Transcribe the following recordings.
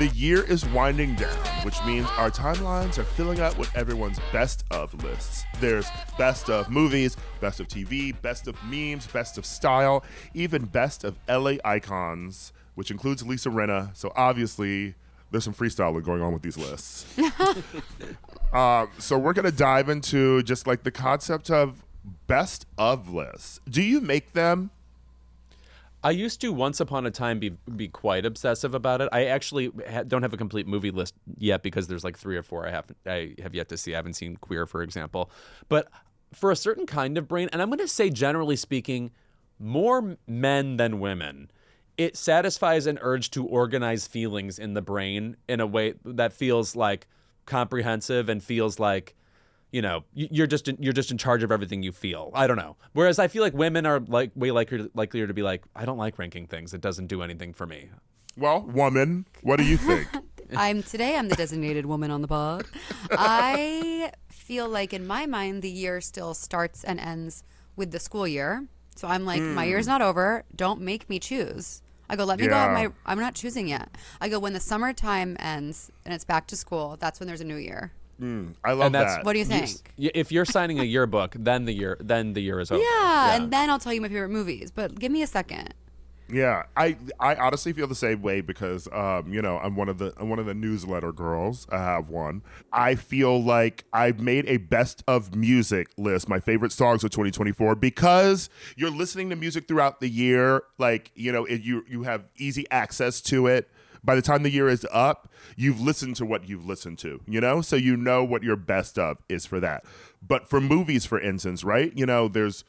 The year is winding down, which means our timelines are filling up with everyone's best of lists. There's best of movies, best of TV, best of memes, best of style, even best of LA icons, which includes Lisa Rinna. So obviously, there's some freestyling going on with these lists. So we're going to dive into just like the concept of best of lists. Do you make them? I used to once upon a time be quite obsessive about it. I actually don't have a complete movie list yet because there's like 3 or 4 I have yet to see. I haven't seen Queer, for example. But for a certain kind of brain, and I'm going to say generally speaking, more men than women, it satisfies an urge to organize feelings in the brain in a way that feels like comprehensive and feels like, you know, you're just in charge of everything you feel. I don't know. Whereas I feel like women are like way likelier to be like, I don't like ranking things. It doesn't do anything for me. Well, woman, what do you think? I'm the designated woman on the pod. I feel like in my mind, the year still starts and ends with the school year. So I'm like, my year's not over. Don't make me choose. I go, let me go. I'm not choosing yet. I go, when the summertime ends and it's back to school, that's when there's a new year. I love that. What do you think? If you're signing a yearbook, then the year is over. Yeah, and then I'll tell you my favorite movies. But give me a second. Yeah, I honestly feel the same way because you know, I'm one of the newsletter girls. I have one. I feel like I've made a best of music list, my favorite songs of 2024, because you're listening to music throughout the year. Like, you know, you have easy access to it. By the time the year is up, you've listened to what you've listened to, you know? So you know what your best of is for that. But for movies, for instance, right? You know, there's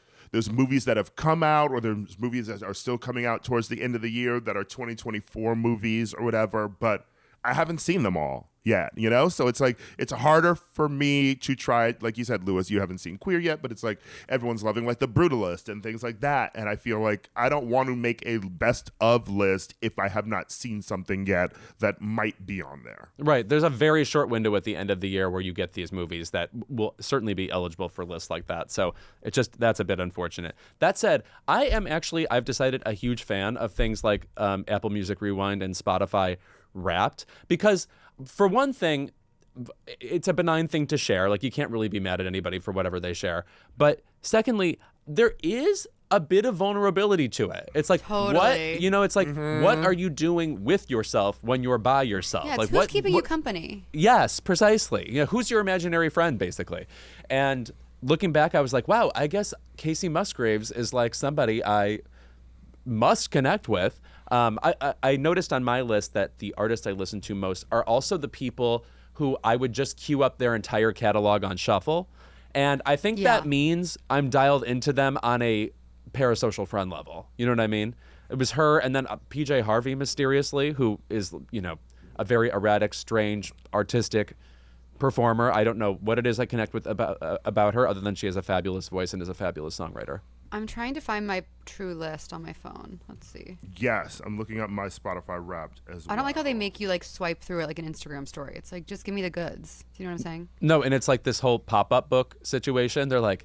movies that have come out, or there's movies that are still coming out towards the end of the year that are 2024 movies or whatever, but I haven't seen them all yet, you know? So it's like, it's harder for me to try, like you said, Louis, you haven't seen Queer yet, but it's like everyone's loving like The Brutalist and things like that. And I feel like I don't want to make a best of list if I have not seen something yet that might be on there. Right. There's a very short window at the end of the year where you get these movies that will certainly be eligible for lists like that. So that's a bit unfortunate. That said, I've decided a huge fan of things like Apple Music Rewind and Spotify Wrapped, because for one thing, it's a benign thing to share. Like, you can't really be mad at anybody for whatever they share. But secondly, there is a bit of vulnerability to it. It's like, what? You know, it's like, what are you doing with yourself when you're by yourself? Yeah, like, who's keeping you company? Yes, precisely. You know, who's your imaginary friend, basically? And looking back, I was like, wow, I guess Casey Musgraves is like somebody I must connect with. I noticed on my list that the artists I listen to most are also the people who I would just queue up their entire catalog on shuffle. And I think that means I'm dialed into them on a parasocial friend level. You know what I mean? It was her and then PJ Harvey, mysteriously, who is, you know, a very erratic, strange, artistic performer. I don't know what it is I connect with about her, other than she has a fabulous voice and is a fabulous songwriter. I'm trying to find my true list on my phone. Let's see. Yes, I'm looking up my Spotify Wrapped as well. I don't like how they make you like swipe through it like an Instagram story. It's like, just give me the goods. Do you know what I'm saying? No, and it's like this whole pop-up book situation. They're like,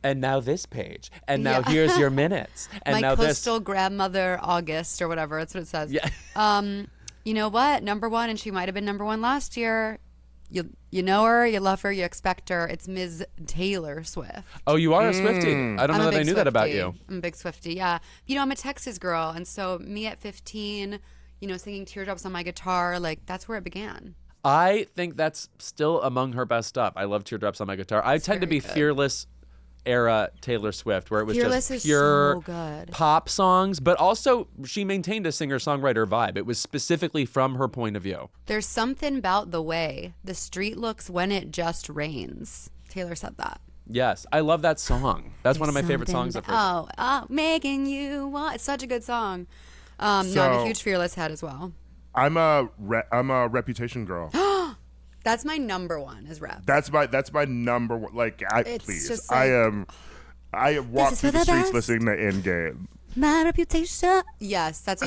and now this page, and now here's your minutes, and my now coastal grandmother August or whatever. That's what it says. Yeah. You know what? Number one, and she might have been number one last year. You know her, you love her, you expect her. It's Ms. Taylor Swift. Oh, you are a Swiftie. I don't know that I knew that about you. I'm a big Swiftie, yeah. You know, I'm a Texas girl, and so me at 15, you know, singing Teardrops on my guitar, like, that's where it began. I think that's still among her best stuff. I love Teardrops on my guitar. I tend to be good. Fearless era Taylor Swift, where it was Fearless just pure so good. Pop songs, but also she maintained a singer-songwriter vibe. It was specifically from her point of view. There's something about the way the street looks when it just rains. Taylor said that. Yes, I love that song. That's one of my favorite songs of hers. Making you want. It's such a good song. I'm a huge Fearless head as well. I'm a Reputation girl. That's my number one is Rep. That's my number one. Like, please, just like, I have walked through the streets listening to Endgame. My reputation. Yes, that's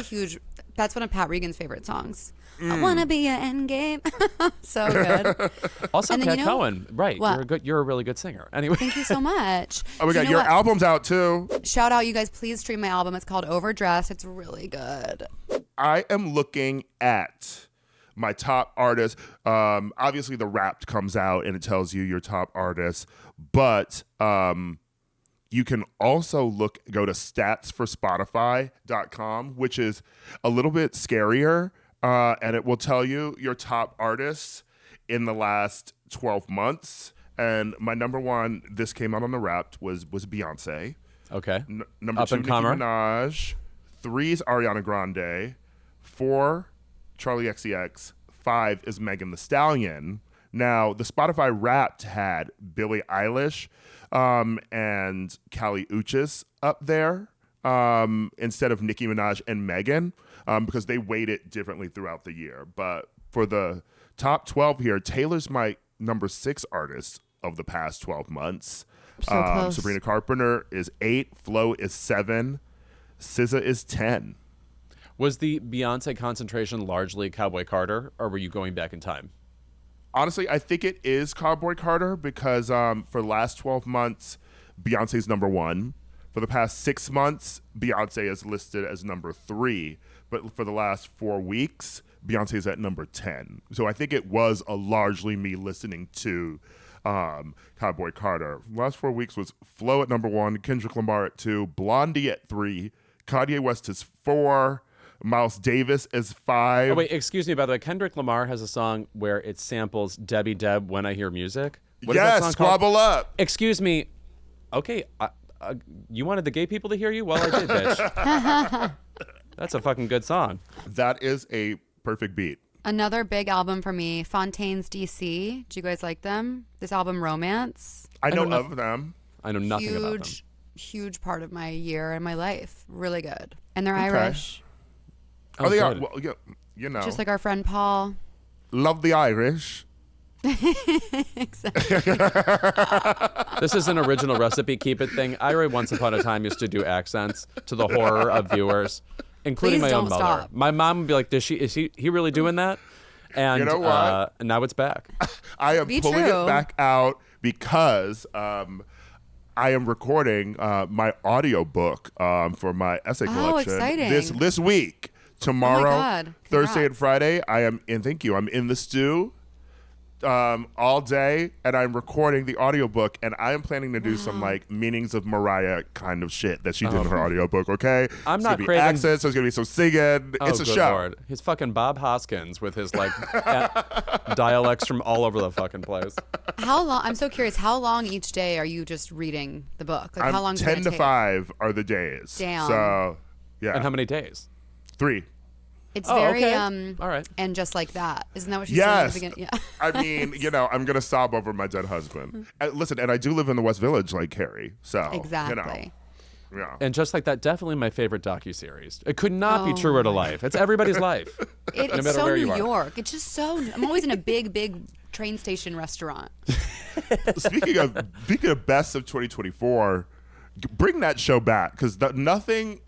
one of Pat Regan's favorite songs. I wanna be an Endgame. So good. Also, Cat Cohen, right? What? You're a really good singer. Anyway, thank you so much. Oh my God, your album's out too. Shout out, you guys! Please stream my album. It's called Overdressed. It's really good. I am looking at my top artists. Obviously, the Wrapped comes out and it tells you your top artists, but you can also go to statsforspotify.com, which is a little bit scarier, and it will tell you your top artists in the last 12 months. And my number one, this came out on the Wrapped, was Beyonce. Okay. Number Up two, and Nicki comer. Minaj. 3 is Ariana Grande. 4, Charlie XCX. 5 is Megan Thee Stallion. Now, the Spotify Wrapped had Billie Eilish and Kali Uchis up there instead of Nicki Minaj and Megan because they weight it differently throughout the year. But for the top 12 here, Taylor's my number 6 artist of the past 12 months. So close. Sabrina Carpenter is 8. Flo is 7. SZA is 10. Was the Beyonce concentration largely Cowboy Carter, or were you going back in time? Honestly, I think it is Cowboy Carter because for the last 12 months, Beyonce's number 1. For the past 6 months, Beyonce is listed as number 3. But for the last 4 weeks, Beyonce's at number 10. So I think it was largely me listening to Cowboy Carter. The last 4 weeks was Flo at number 1, Kendrick Lamar at 2, Blondie at 3, Kanye West is 4, Miles Davis is 5. Oh, wait, excuse me, by the way, Kendrick Lamar has a song where it samples Debbie Deb, When I Hear Music. What is that Yes, song Squabble called? Up. Excuse me. Okay, you wanted the gay people to hear you? Well, I did, bitch. That's a fucking good song. That is a perfect beat. Another big album for me, Fontaine's DC. Do you guys like them? This album, Romance. I know know of them. I know nothing about them. Huge part of my year and my life. Really good. And they're Okay. Irish. Oh, they are. good. Well, you know. Just like our friend Paul. Love the Irish. Exactly. This is an original recipe keep it thing. Ira once upon a time used to do accents to the horror of viewers, including Please my own don't mother. stop. My mom would be like, is he really doing that? And You know what? now it's back. I am Be pulling true. it back out because I am recording my audiobook for my essay collection exciting. this week. Tomorrow, God. Thursday and Congrats. Friday, I am in. Thank you. I'm in the stew all day, and I'm recording the audiobook, and I am planning to do some like meanings of Mariah kind of shit that she did in her audiobook. Okay, I'm It's not gonna be craving- accents. There's gonna be some singing. It's Oh, a good show. Lord. He's fucking Bob Hoskins with his like dialects from all over the fucking place. How long? I'm so curious. How long each day are you just reading the book? Like how long? 10 to 5 are the days. Damn. So yeah, And how many days? 3. It's Oh, very okay. All right. And just like that. Isn't that what she Yes. said at the beginning? Yeah. I mean, I'm gonna sob over my dead husband. Listen, and I do live in the West Village, like Carrie. So Exactly. yeah. And just like that, definitely my favorite docuseries. It could not be truer to life. It's everybody's life. It's matter so where New you are. York. It's just so. I'm always in a big train station restaurant. Speaking of best of 2024, bring that show back because nothing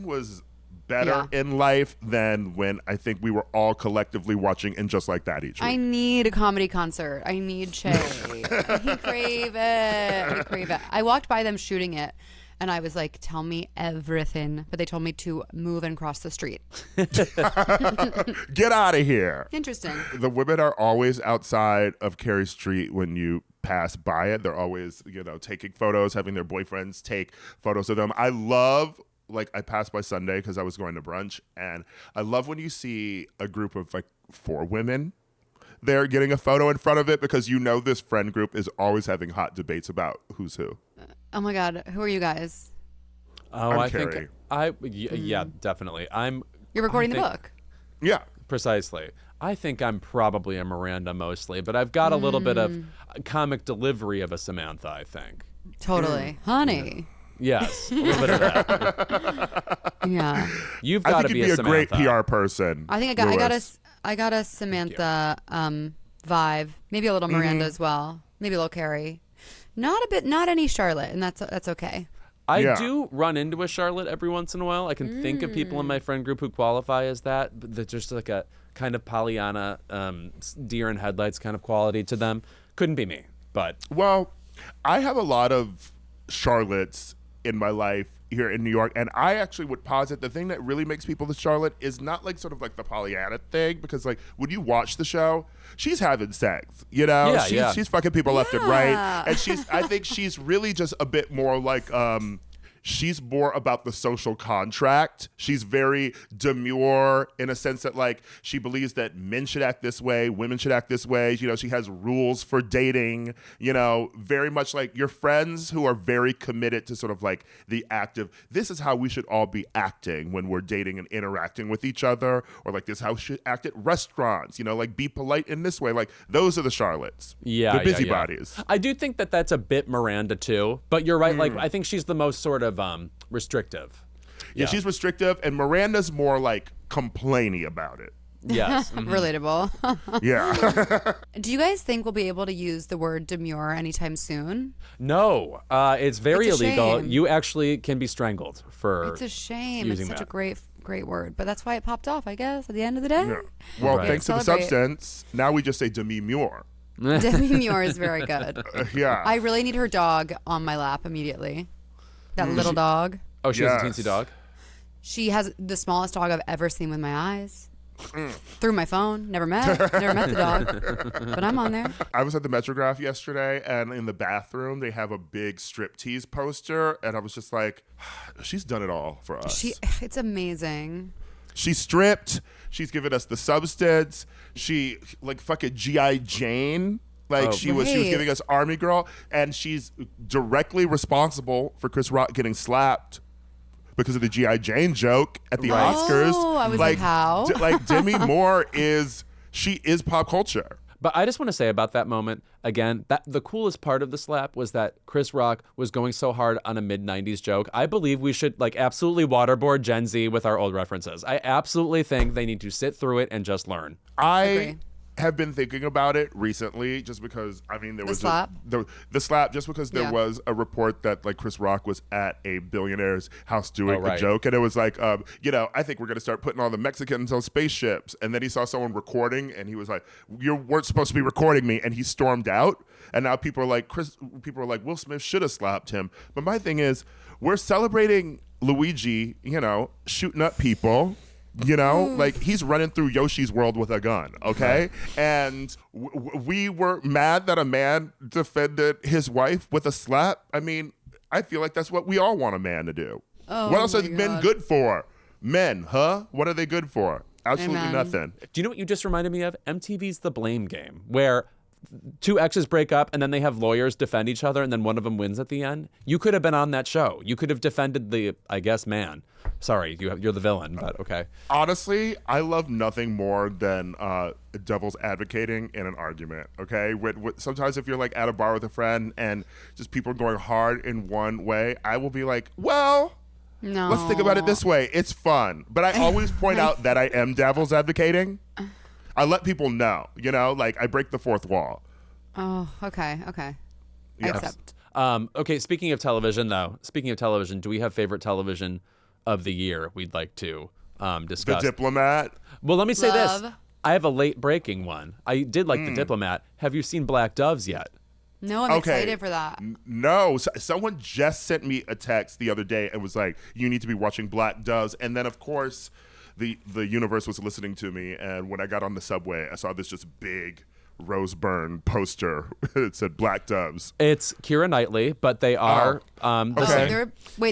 was better in life than when I think we were all collectively watching And Just Like That each week. I need a comedy concert. I need Che. I crave it. I walked by them shooting it, and I was like, "Tell me everything," but they told me to move and cross the street. Get out of here. Interesting. The women are always outside of Carey Street when you pass by it. They're always, taking photos, having their boyfriends take photos of them. I love, I passed by Sunday because I was going to brunch, and I love when you see a group of 4 women there getting a photo in front of it because this friend group is always having hot debates about who's who. Oh my God, who are you guys? Oh, I'm I Carrie. think yeah, definitely. You're recording I the think- book. Yeah. Precisely. I think I'm probably a Miranda mostly, but I've got a little bit of comic delivery of a Samantha, I think. Totally, honey. Yes, a little bit of that. Yeah. You've I got to think be you'd be a great Samantha. PR person. I think I Louis. got a Samantha vibe. Maybe a little Miranda as well. Maybe a little Carrie. Not any Charlotte, and that's okay. I Yeah. do run into a Charlotte every once in a while. I can think of people in my friend group who qualify as that, but they're just like a kind of Pollyanna, deer in headlights kind of quality to them. Couldn't be me, but Well, I have a lot of Charlottes in my life here in New York. And I actually would posit the thing that really makes people the Charlotte is not like sort of like the Pollyanna thing, because like when you watch the show, she's having sex, you know? She's fucking people left and right. And I think she's really just a bit more like, she's more about the social contract. She's very demure in a sense that like she believes that men should act this way, women should act this way. You know, she has rules for dating, you know, very much like your friends who are very committed to sort of like the active, this is how we should all be acting when we're dating and interacting with each other, or like this is how we should act at restaurants, you know, like be polite in this way. Like those are the Charlottes. Yeah. The busybodies. I do think that that's a bit Miranda too, but you're right. Like I think she's the most sort of restrictive. Yeah, she's restrictive, and Miranda's more like complaining about it. Yes. Relatable. Yeah. Do you guys think we'll be able to use the word demure anytime soon? No, it's very It's a illegal. shame. You actually can be strangled for It's a shame. using It's such that. a great word, but that's why it popped off, I guess, at the end of the day. Yeah. Well, Right. thanks to the Celebrate. substance, now we just say demi-mure. Demi-Moore is very good. Yeah. I really need her dog on my lap immediately. That little dog. Oh, she has a Yes. teensy dog? She has the smallest dog I've ever seen with my eyes. Through my phone. Never met the dog. But I'm on there. I was at the Metrograph yesterday, and in the bathroom, they have a big striptease poster, and I was just like, she's done it all for us. It's amazing. She stripped. She's given us the substance. She, like, fucking G.I. Jane. Like, she was Right. giving us Army Girl, and she's directly responsible for Chris Rock getting slapped because of the G.I. Jane joke at the Oscars. Oh, I was like, how? Like, Demi Moore is pop culture. But I just want to say about that moment, again, that the coolest part of the slap was that Chris Rock was going so hard on a mid-90s joke. I believe we should like absolutely waterboard Gen Z with our old references. I absolutely think they need to sit through it and just learn. Agree. Have been thinking about it recently, just because I mean there was slap? the slap, just because there Yeah. was a report that like Chris Rock was at a billionaire's house doing right. a joke, and it was like, you know, I think we're gonna start putting all the Mexicans on spaceships, and then he saw someone recording, and he was like, you weren't supposed to be recording me, and he stormed out, and now people are like, Will Smith should have slapped him, but my thing is, we're celebrating Luigi, you know, shooting up people. You know, like he's running through Yoshi's world with a gun, okay? And we were mad that a man defended his wife with a slap. I mean, I feel like that's what we all want a man to do. Oh, what else my are men God. good for? Men, huh? What are they good for? Absolutely Amen. nothing. Do you know what you just reminded me of? MTV's The Blame Game, where two exes break up and then they have lawyers defend each other and then one of them wins at the end. You could have been on that show. You could have defended the, I guess, man. Sorry, you're the villain, but okay. Honestly, I love nothing more than devil's advocating in an argument, okay? Sometimes if you're like at a bar with a friend and just people are going hard in one way, I will be like, well, No. let's think about it this way. It's fun. But I always point out that I am devil's advocating. I let people know, you know, like I break the fourth wall. Oh, okay. I Yes. accept. Okay, speaking of television, do we have favorite television of the year we'd like to The discuss? Diplomat. Well, let me say this. Love. I have a late breaking one. I did like The Diplomat. Have you seen Black Doves yet? No, I'm Okay. excited for that. No, someone just sent me a text the other day and was like, you need to be watching Black Doves. And then, of course, the universe was listening to me. And when I got on the subway, I saw this just big Rose Byrne poster. It said Black Doves. It's Keira Knightley, but they are the Okay. same.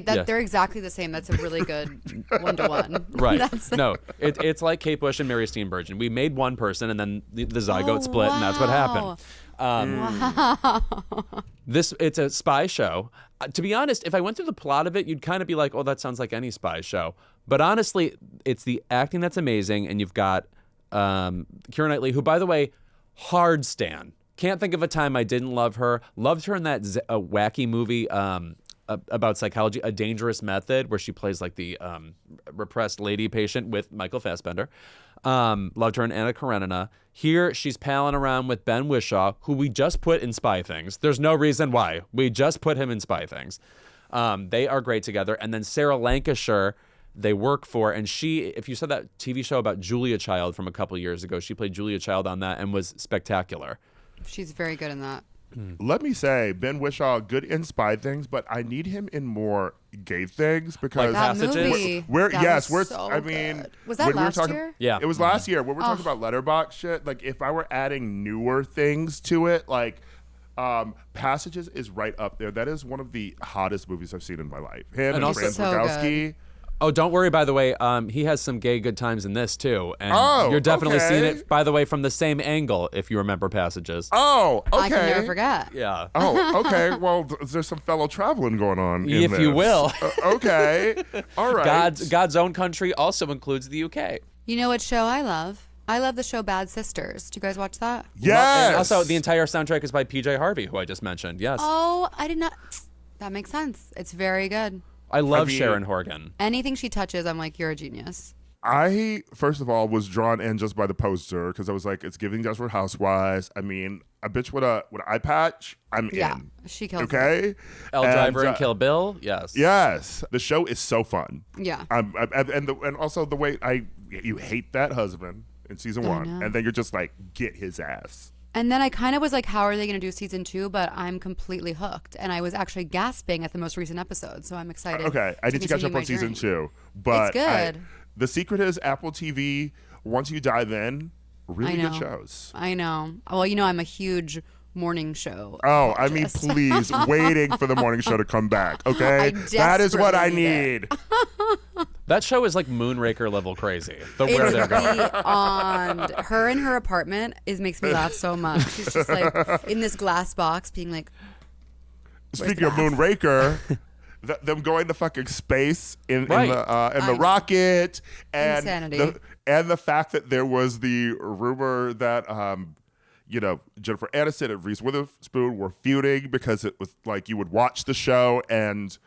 They're Yeah. exactly the same. That's a really good one-to-one. Right. That's No, it's like Kate Bush and Mary Steenburgen. We made one person and then the zygote Oh, split, and that's what happened. It's a spy show. To be honest, if I went through the plot of it, you'd kind of be like, oh, that sounds like any spy show. But honestly, it's the acting that's amazing, and you've got Keira Knightley, who, by the way, hard stan. Can't think of a time I didn't love her. Loved her in that wacky movie about psychology, A Dangerous Method, where she plays like the repressed lady patient with Michael Fassbender. Loved her in Anna Karenina. Here, she's palling around with Ben Whishaw, who we just put in Spy Things. There's no reason why. We just put him in Spy Things. They are great together. And then Sarah Lancashire, they work for, and she, if you saw that TV show about Julia Child from a couple years ago, she played Julia Child on that and was spectacular. She's very good in that. Let me say, Ben Whishaw, good in spy things, but I need him in more gay things because That Passages? movie. we're that yes, was we're. so I mean, good. Was that when we were last talking- year? Yeah. It was last year when we're talking about letterbox shit. Like, if I were adding newer things to it, like. Passages is right up there. That is one of the hottest movies I've seen in my life. Him and also- Franz So Rogowski. Oh, don't worry, by the way. He has some gay good times in this, too. And Oh, you're definitely okay. seeing it, by the way, from the same angle, if you remember Passages. Oh, okay. I can never forget. Yeah. Oh, okay. Well, there's some fellow traveling going on. In If you this. will. Okay. All right. God's own country also includes the UK. You know what show I love? I love the show Bad Sisters. Do you guys watch that? Yes. And also, the entire soundtrack is by PJ Harvey, who I just mentioned. Yes. Oh, I did not. That makes sense. It's very good. I love mean- Sharon Horgan. Anything she touches, I'm like, you're a genius. I, first of all, was drawn in just by the poster because I was like, it's giving Desperate Housewives. I mean, a bitch with an eye patch, I'm Yeah, in. she kills it. Okay? Elle Driver and uh, Kill Bill. Yes. Yes. The show is so fun. Yeah. And also the way you hate that husband in season one, know. and then you're just like, get his ass. And then I kind of was like, how are they going to do season 2? But I'm completely hooked. And I was actually gasping at the most recent episode. So I'm excited. Okay, I need to catch continue up my on season journey. 2. But It's good. the secret is Apple TV, once you dive in, really I know. good shows. I know. Well, you know, I'm a huge morning show. Oh, I mean, apologist. please, waiting for the morning show to come back, okay? That is what I desperately need need. That show is like Moonraker level crazy. The where It's they're going. beyond. Her in her apartment makes me laugh so much. She's just like in this glass box being like, Speaking of Moonraker, them going to fucking space in Right. the rocket, and Insanity. the fact that there was the rumor that Jennifer Aniston and Reese Witherspoon were feuding because it was like you would watch the show and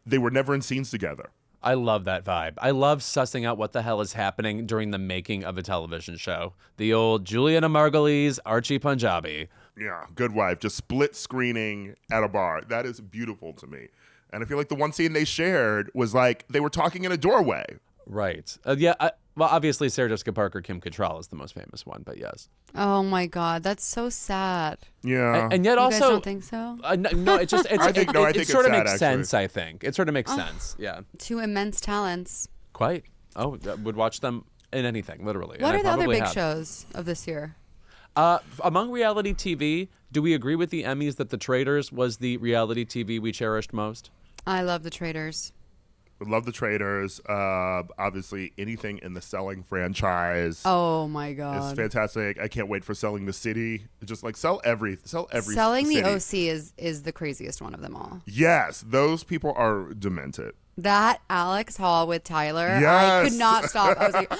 they were never in scenes together. I love that vibe. I love sussing out what the hell is happening during the making of a television show. The old Juliana Margulies, Archie Punjabi. Yeah, good wife. Just split screening at a bar. That is beautiful to me. And I feel like the one scene they shared was like they were talking in a doorway. Right. Well, obviously, Sarah Jessica Parker, Kim Cattrall is the most famous one, but yes. oh my God, that's so sad. Yeah. And yet You also, guys don't think so? no, it just I think it it's sort of sad, makes actually. sense. I think it sort of makes sense. Yeah, Two immense talents. quite. Oh, I would watch them in anything, literally. What and are I the other probably big have. shows of this year? Among reality TV, do we agree with the Emmys that The Traitors was the reality TV we cherished most? I love The Traitors. Love The Traitors. Obviously, anything in the Selling franchise Oh my is God. fantastic. I can't wait for Selling the City. Just like sell every Selling city. the OC is the craziest one of them all. Yes, those people are demented. That Alex Hall with Tyler, I Yes. could not stop. I was like,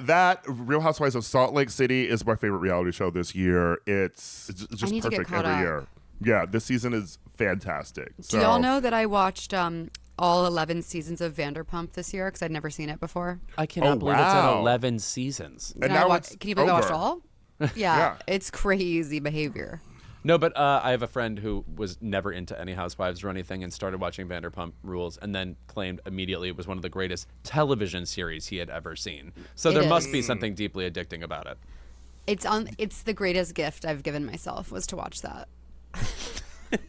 That Real Housewives of Salt Lake City is my favorite reality show this year. It's just need to get perfect caught every up. year. Yeah, this season is fantastic. do y'all know that I watched all 11 seasons of Vanderpump this year because I'd never seen it before? I cannot Oh, believe it's at wow. 11 seasons. And Can now I watch, it's can you believe I watched over. all? Yeah, Yeah. it's crazy behavior. No, but I have a friend who was never into any Housewives or anything and started watching Vanderpump Rules and then claimed immediately it was one of the greatest television series he had ever seen. So It there is. must be something deeply addicting about it. It's the greatest gift I've given myself was to watch that.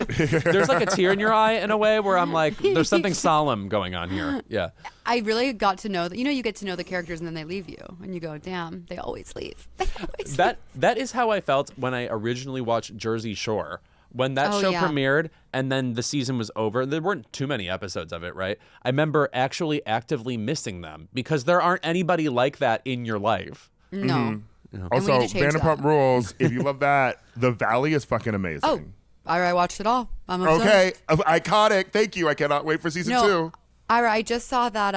There's like a tear in your eye in a way where I'm like, there's something solemn going on here. Yeah. I really got to know that. You know, you get to know the characters and then they leave you, and you go, "Damn, they always leave." They always leave. That is how I felt when I originally watched Jersey Shore. When that Oh, show yeah. premiered and then the season was over, there weren't too many episodes of it, right? I remember actually actively missing them because there aren't anybody like that in your life. No. Also, And we need to change Vanderpump that. Rules. If you love that, The Valley is fucking amazing. Oh, I watched it all. I'm obsessed. Okay, iconic. Thank you. I cannot wait for season 2. Ira, I just saw that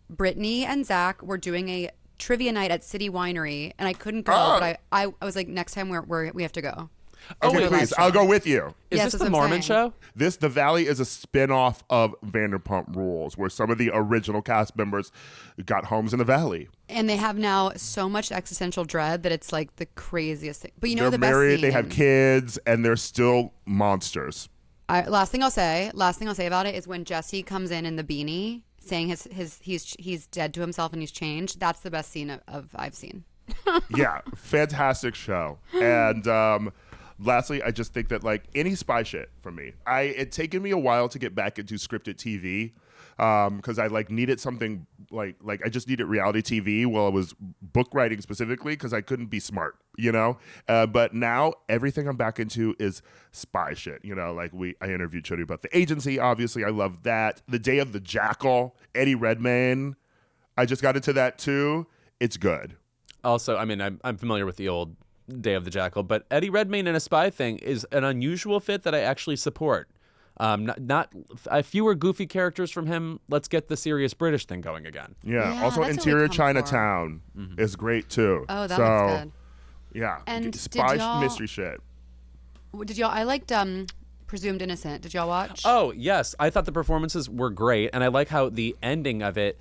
Brittany and Zach were doing a trivia night at City Winery, and I couldn't go, Oh. but I was like, next time we have to go. Okay, Do a please. live I'll show. go with you. Is Yes, this that's the what I'm Mormon saying. show? The Valley is a spin-off of Vanderpump Rules, where some of the original cast members got homes in the Valley. And they have now so much existential dread that it's like the craziest thing. But you know They're the married, best they scene? have kids, and they're still monsters. Last thing I'll say about it is when Jesse comes in the beanie saying he's dead to himself and he's changed. That's the best scene of I've seen. Yeah, fantastic show. And lastly, I just think that like any spy shit from me, it taken me a while to get back into scripted TV because I like needed something like I just needed reality TV while I was book writing specifically because I couldn't be smart, you know. But now everything I'm back into is spy shit, you know. Like I interviewed Jodie about The Agency, obviously I love that. The Day of the Jackal, Eddie Redmayne, I just got into that too. It's good. Also, I mean, I'm familiar with the old Day of the Jackal, but Eddie Redmayne in a spy thing is an unusual fit that I actually support. Not fewer goofy characters from him. Let's get the serious British thing going again. Yeah. Yeah, Also, that's what we Interior come for. Chinatown is great too. Oh, that looks good. Yeah. And spy did y'all- mystery shit. Did y'all? I liked Presumed Innocent. Did y'all watch? Oh yes, I thought the performances were great, and I like how the ending of it.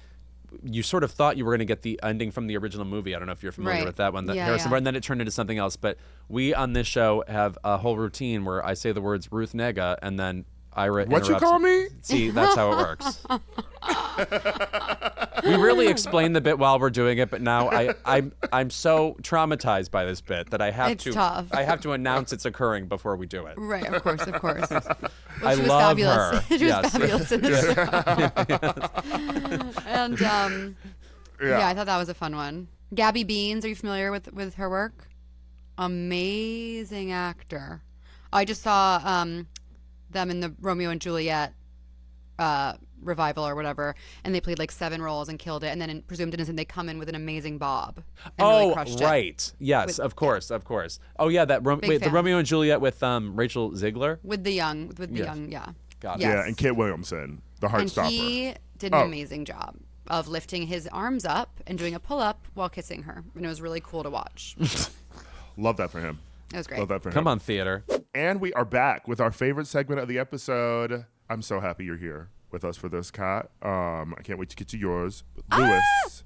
You sort of thought you were going to get the ending from the original movie. I don't know if you're familiar Right. with that one, Yeah, Harrison yeah. Ford, and then it turned into something else. But we on this show have a whole routine where I say the words Ruth Nega, and then Ira What you interrupts. call me? See, that's how it works. We really explain the bit while we're doing it, but now I'm so traumatized by this bit that I have It's to tough. I have to announce it's occurring before we do it. Right, of course. Well, I she was love fabulous. her. She was Yes. fabulous in this show. And yeah, I thought that was a fun one. Gabby Beans, are you familiar with her work? Amazing actor. I just saw them in the Romeo and Juliet revival or whatever, and they played like 7 roles and killed it. And then in Presumed Innocent, they come in with an amazing bob. And really crushed right. Yes, With- of course. Oh, yeah, that Big the fan. Romeo and Juliet with Rachel Ziegler. With the young, Yes. yeah. Got it. Yes. Yeah, and Kit Williamson, the And Heartstopper. he did an amazing job of lifting his arms up and doing a pull-up while kissing her. And it was really cool to watch. Love that for him. It was great. Love that for him. Come on, theater. And we are back with our favorite segment of the episode. I'm so happy you're here with us for this, Kat. I can't wait to get to yours. Louis,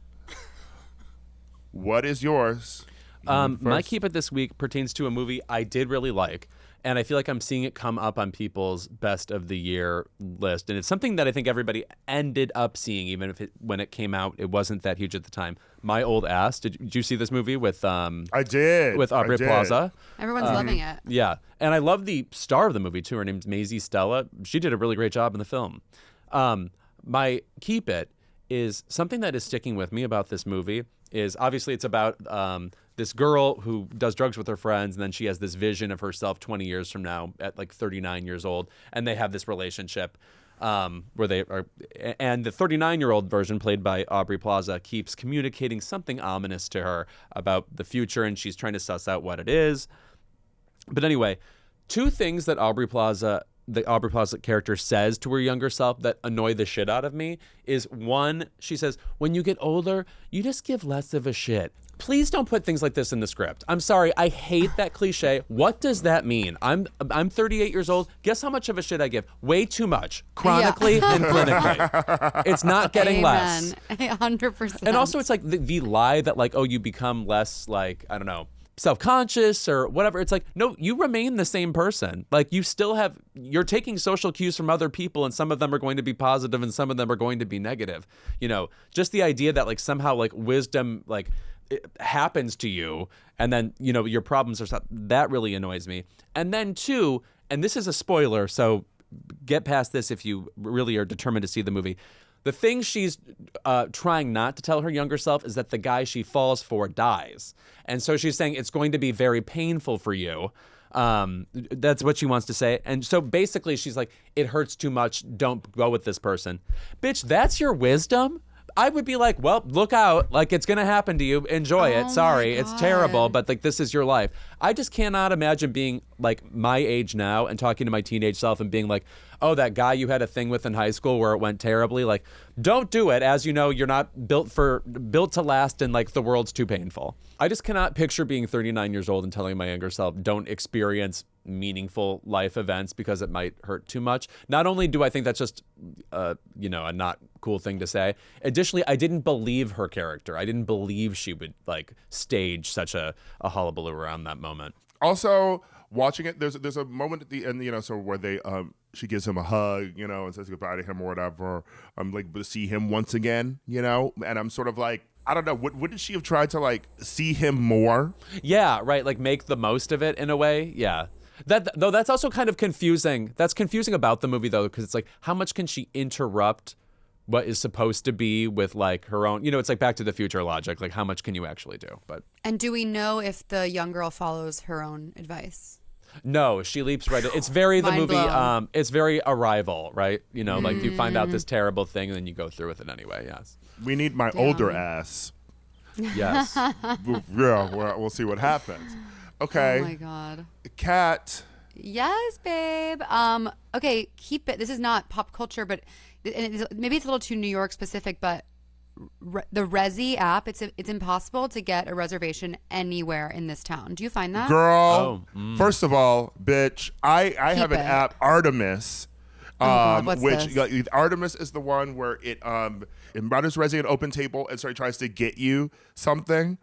what is yours? My First. keep it this week pertains to a movie I did really like, and I feel like I'm seeing it come up on people's best of the year list, and it's something that I think everybody ended up seeing, even if when it came out, it wasn't that huge at the time. My Old Ass. Did you see this movie with I did. with I Aubrey did. Plaza? Everyone's loving it. Yeah, and I love the star of the movie too. Her name's Maisie Stella. She did a really great job in the film. My keep it is something that is sticking with me about this movie is obviously it's about this girl who does drugs with her friends, and then she has this vision of herself 20 years from now at like 39 years old, and they have this relationship where they are, and the 39-year-old version played by Aubrey Plaza keeps communicating something ominous to her about the future, and she's trying to suss out what it is. But anyway, 2 things that the Aubrey Plaza character says to her younger self that annoy the shit out of me is, 1, she says, when you get older, you just give less of a shit. Please don't put things like this in the script. I'm sorry, I hate that cliche. What does that mean? I'm 38 years old. Guess how much of a shit I give? Way too much, chronically and clinically. It's not getting less. Amen. 100%. And also, it's like the lie that like, oh, you become less like, I don't know, self-conscious or whatever. It's like, no, you remain the same person. Like you're taking social cues from other people, and some of them are going to be positive and some of them are going to be negative. You know, just the idea that like somehow like wisdom like it happens to you, and then, you know, your problems are stuff that really annoys me. And then 2, and this is a spoiler, so get past this if you really are determined to see the movie. The thing she's trying not to tell her younger self is that the guy she falls for dies. And so she's saying it's going to be very painful for you. That's what she wants to say. And so basically she's like, it hurts too much. Don't go with this person. Bitch, that's your wisdom? I would be like, well, look out. Like, it's going to happen to you. Enjoy Oh it. my Sorry. It's terrible, God. but like, this is your life. I just cannot imagine being like my age now and talking to my teenage self and being like, oh, that guy you had a thing with in high school where it went terribly. Like, don't do it. As you know, you're not built to last, and like the world's too painful. I just cannot picture being 39 years old and telling my younger self, don't experience meaningful life events because it might hurt too much. Not only do I think that's just, a not cool thing to say. Additionally, I didn't believe her character. I didn't believe she would like stage such a hullabaloo around that moment. Also, watching it, there's a moment at the end, you know, so where they she gives him a hug, you know, and says goodbye to him or whatever. I'm like to see him once again, you know, and I'm sort of like, I don't know. Wouldn't she have tried to like see him more? Yeah, right. Like make the most of it in a way. Yeah. Though that's also kind of confusing. That's confusing about the movie though, because it's like how much can she interrupt what is supposed to be with like her own, it's like Back to the Future logic. Like how much can you actually do? But And do we know if the young girl follows her own advice? no, she leaps right. It's very the Mind movie. blown. It's very Arrival, right? Like you find out this terrible thing and then you go through with it anyway. Yes. We need my older ass. Yes. Yeah, we'll see what happens. Okay. Oh my God. Kat. Yes, babe. Okay, keep it. This is not pop culture, but maybe it's a little too New York specific, but the Resi app, it's impossible to get a reservation anywhere in this town. Do you find that? Girl, first of all, bitch, I have an it. app, Artemis. God, what's this? Artemis is the one where it embrothers Resi an open table and so it tries to get you something.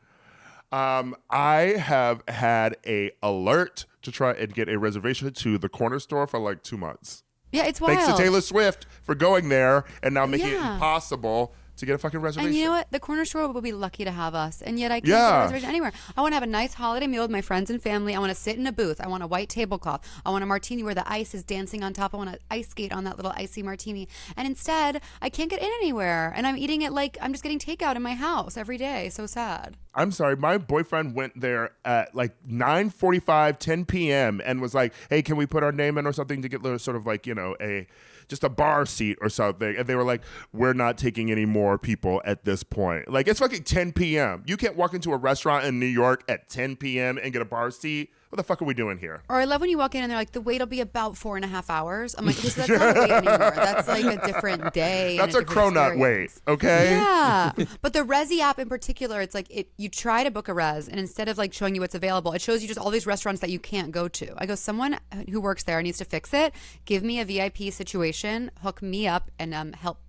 I have had a alert to try and get a reservation to the corner store for like 2 months. Yeah, it's wild. Thanks to Taylor Swift for going there and now making it Yeah. impossible to get a fucking reservation. And you know what? The corner store will be lucky to have us. And yet I can't get Yeah. a reservation anywhere. I want to have a nice holiday meal with my friends and family. I want to sit in a booth. I want a white tablecloth. I want a martini where the ice is dancing on top. I want to ice skate on that little icy martini. And instead, I can't get in anywhere. And I'm eating it like I'm just getting takeout in my house every day. So sad. I'm sorry, my boyfriend went there at like 9:45, 10 p.m. and was like, hey, can we put our name in or something to get sort of like, just a bar seat or something. And they were like, we're not taking any more people at this point. Like, it's fucking 10 p.m. You can't walk into a restaurant in New York at 10 p.m. and get a bar seat. What the fuck are we doing here? Or I love when you walk in and they're like, the wait will be about 4.5 hours. I'm like, that's not a wait anymore. That's like a different day. That's and a different cronut wait, experience. okay? Yeah. But the Resi app in particular, it's like you try to book a res and instead of like showing you what's available, it shows you just all these restaurants that you can't go to. I go, someone who works there needs to fix it. Give me a VIP situation, hook me up and help.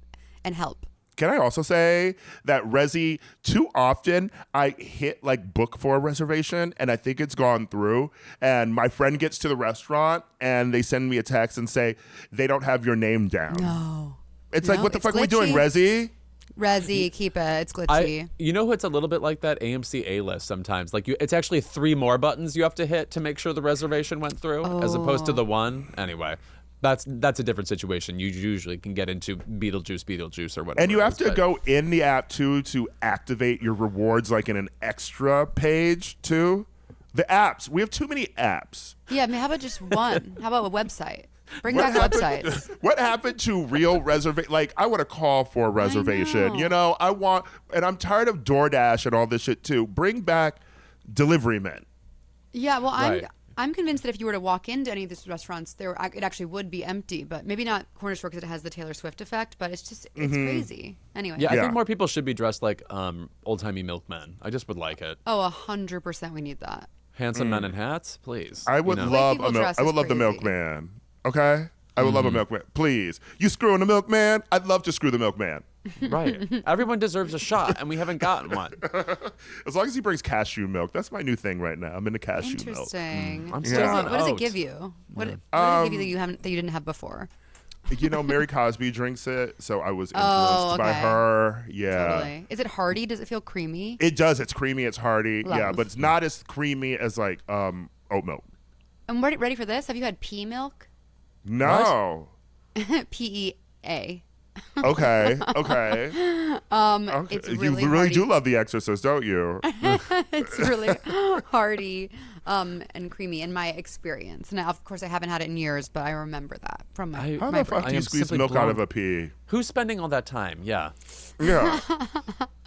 Can I also say that Resi, too often I hit like book for a reservation and I think it's gone through and my friend gets to the restaurant and they send me a text and say they don't have your name down. No. It's like, what the it's fuck are we doing, glitchy. Resi? Resi, keep it. It's glitchy. You know who it's a little bit like that? AMC A-list sometimes. Like it's actually 3 more buttons you have to hit to make sure the reservation went through as opposed to the one. Anyway. That's a different situation. You usually can get into Beetlejuice or whatever. And you have to go in the app too to activate your rewards, like in an extra page too. The apps. We have too many apps. Yeah, I mean, how about just one? How about a website? Bring back websites. What happened to real reservation? Like, I want to call for a reservation. know. And I'm tired of DoorDash and all this shit too. Bring back delivery men. Yeah, well, Right. I'm convinced that if you were to walk into any of these restaurants, it actually would be empty. But maybe not corner store because it has the Taylor Swift effect. But it's crazy. Anyway. Yeah, I Yeah. think more people should be dressed like old-timey milkmen. I just would like it. Oh, 100% we need that. Handsome men in hats, please. I would love White people I dress would is love the crazy. milkman. Okay? I would love a milkman. Please. You screwing the milkman? I'd love to screw the milkman. Right. Everyone deserves a shot, and we haven't gotten one. As long as he brings cashew milk. That's my new thing right now. I'm into cashew milk. Interesting. I'm What still does on it, what does it oats. give you? What does it give you that you didn't have before? Mary Cosby drinks it, so I was influenced Oh, by okay. her. Yeah. Totally. Is it hearty? Does it feel creamy? It does. It's creamy. It's hearty. Yeah, Love. but it's not as creamy as like oat milk. I'm ready for this. Have you had pea milk? No. PEA. Okay. Okay. Okay. It's You really really hearty. do love The Exorcist, don't you? It's really hearty and creamy in my experience. Now, of course, I haven't had it in years, but I remember that from my How my the fuck I do you am squeeze simply milk out blown. of a pea? Who's spending all that time? Yeah. Yeah.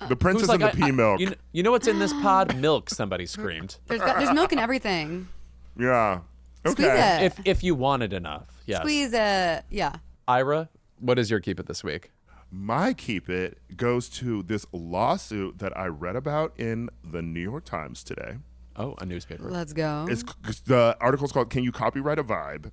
The princess Who's and the pea milk. You know what's in this pod? Milk, somebody screamed. There's milk in everything. Yeah. Okay. Squeeze it. If you wanted enough. Yes. Squeeze it. Yeah. Ira, what is your keep it this week? My keep it goes to this lawsuit that I read about in the New York Times today. Oh, a newspaper. Let's go. The article's called "Can You Copyright a Vibe?"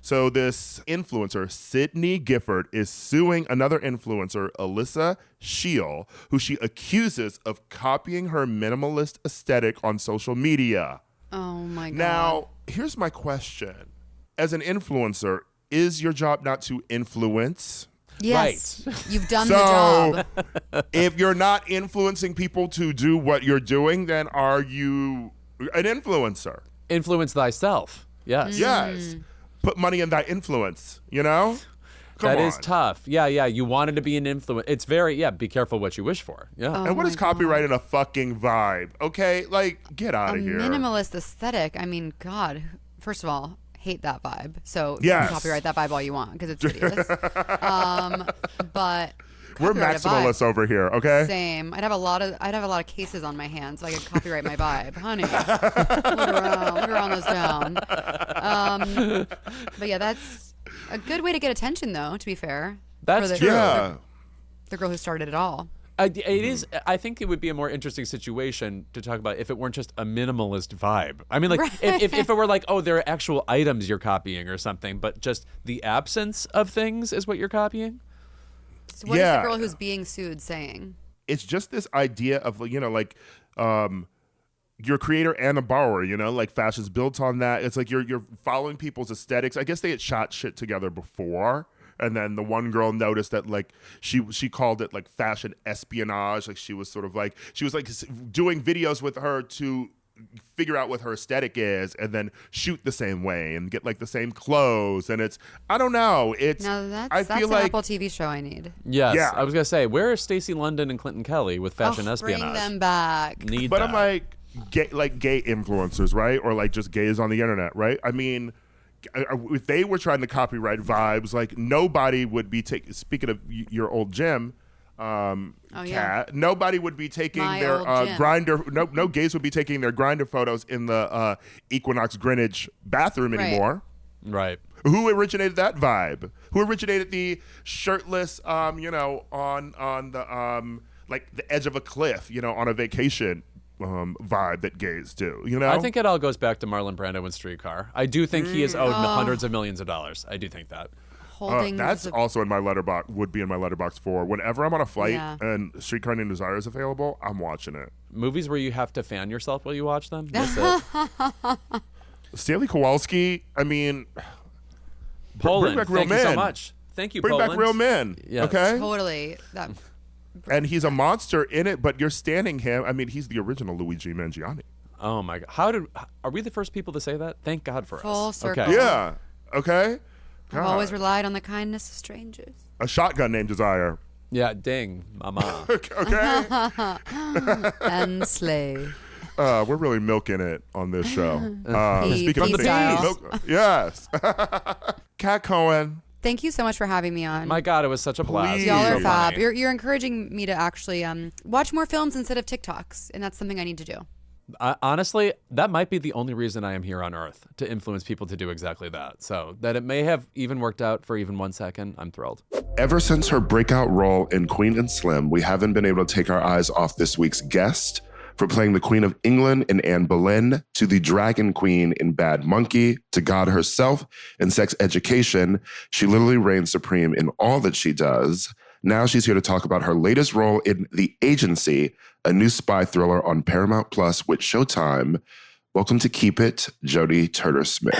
So this influencer, Sydney Gifford, is suing another influencer, Alyssa Shiel, who she accuses of copying her minimalist aesthetic on social media. Oh my god. Now, here's my question. As an influencer, is your job not to influence? Yes, you've done the So job. if you're not influencing people to do what you're doing, then are you an influencer? Influence thyself. Yes. Yes. Put money in that influence, you know? Come That on. is tough. Yeah. You wanted to be an influence. It's very, be careful what you wish for. Yeah. Oh And what my is copyright in a fucking vibe? Okay? Like, get out of here. Minimalist aesthetic. I mean, God. First of all, hate that vibe. So you Yes. can copyright that vibe all you want because it's hideous. But We're copyright a vibe. maximalists over here, okay? Same. I'd have a lot of cases on my hands so I could copyright my vibe, honey. Look around this down. But yeah, that's a good way to get attention, though. To be fair, That's for true. Yeah. the girl who started it all. It is. I think it would be a more interesting situation to talk about if it weren't just a minimalist vibe. I mean, like if it were like, oh, there are actual items you're copying or something, but just the absence of things is what you're copying. So what is Yeah. the girl who's being sued saying? It's just this idea of, you know, like, you're a creator and a borrower, you know, like fashion's built on that. It's like you're following people's aesthetics. I guess they had shot shit together before. And then the one girl noticed that, like, she called it like fashion espionage. Like she was doing videos with her to figure out what her aesthetic is and then shoot the same way and get like the same clothes. And I don't know. Now that's I feel an like Apple TV show I need. Yes. Yeah. I was gonna say, where are Stacey London and Clinton Kelly with fashion espionage? Bring them back. Need But that. I'm like gay influencers, right? Or like just gays on the internet, right? I mean, if they were trying to copyright vibes, like nobody would be taking. Speaking of your old gym, Kat, nobody would be taking My their old gym. grinder. No gays would be taking their grinder photos in the Equinox Greenwich bathroom Right. anymore. right. Who originated that vibe? Who originated the shirtless, you know, on the like the edge of a cliff, you know, on a vacation vibe that gays do, you know? I think it all goes back to Marlon Brando in Streetcar. I do think he is owed hundreds of millions of dollars. I do think that. Holding that's also in my letterbox, would be in my letterbox for whenever I'm on a flight Yeah. and Streetcar Named Desire is available, I'm watching it. Movies where you have to fan yourself while you watch them. That's it. Stanley Kowalski, I mean, Poland. bring back real Thank you so men. much. Thank you, Bring Poland. back real men, Yes. okay? totally that. And he's a monster in it, but you're standing him. I mean, he's the original Luigi Mangione. Oh my God! Are we the first people to say that? Thank God for Full us. circle. Okay. Yeah, okay? I've always God. relied on the kindness of strangers. A shotgun named Desire. Yeah. Ding, mama. Okay? And slay. We're really milking it on this show. Speaking Pete of style. milk, yes. Cat Cohen. Thank you so much for having me on. My God, it was such a blast. Please. Y'all So are fab. funny. You're encouraging me to actually watch more films instead of TikToks, and that's something I need to do. Honestly, that might be the only reason I am here on Earth, to influence people to do exactly that. So that it may have even worked out for even 1 second, I'm thrilled. Ever since her breakout role in Queen and Slim, we haven't been able to take our eyes off this week's guest. From playing the Queen of England in Anne Boleyn, to the Dragon Queen in Bad Monkey, to God herself in Sex Education, she literally reigns supreme in all that she does. Now she's here to talk about her latest role in The Agency, a new spy thriller on Paramount Plus with Showtime. Welcome to Keep It, Jodie Turner-Smith.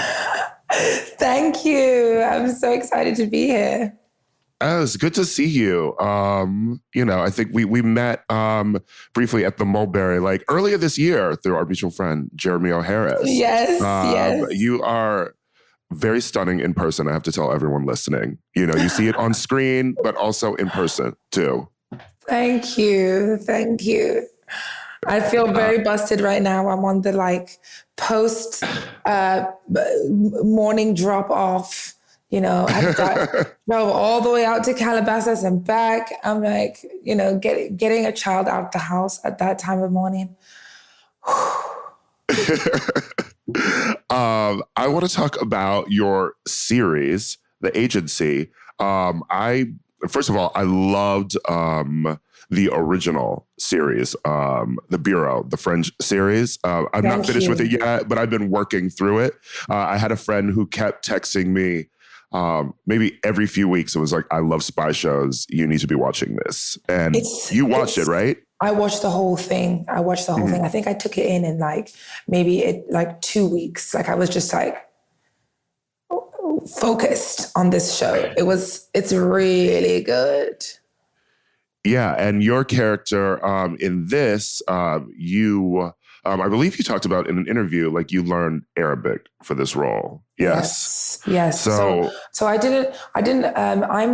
Thank you. I'm so excited to be here. It's good to see you. You know, I think we met briefly at the Mulberry, like earlier this year through our mutual friend, Jeremy O'Harris. Yes, yes. You are very stunning in person, I have to tell everyone listening. You know, you see it on screen, but also in person too. Thank you. Thank you. I feel very busted right now. I'm on the post morning drop off. You know, I drove all the way out to Calabasas and back. I'm like, you know, getting a child out of the house at that time of morning. I want to talk about your series, The Agency. First of all, I loved the original series, The Bureau, the French series. I'm not finished with it yet, but I've been working through it. I had a friend who kept texting me maybe every few weeks. It was like, I love spy shows. You need to be watching this. And you watched it, right? I watched the whole thing. I think I took it in maybe 2 weeks. I was just focused on this show. It's really good. Yeah, and your character in this, you, I believe you talked about in an interview, like you learned Arabic for this role. Yes. So I didn't, I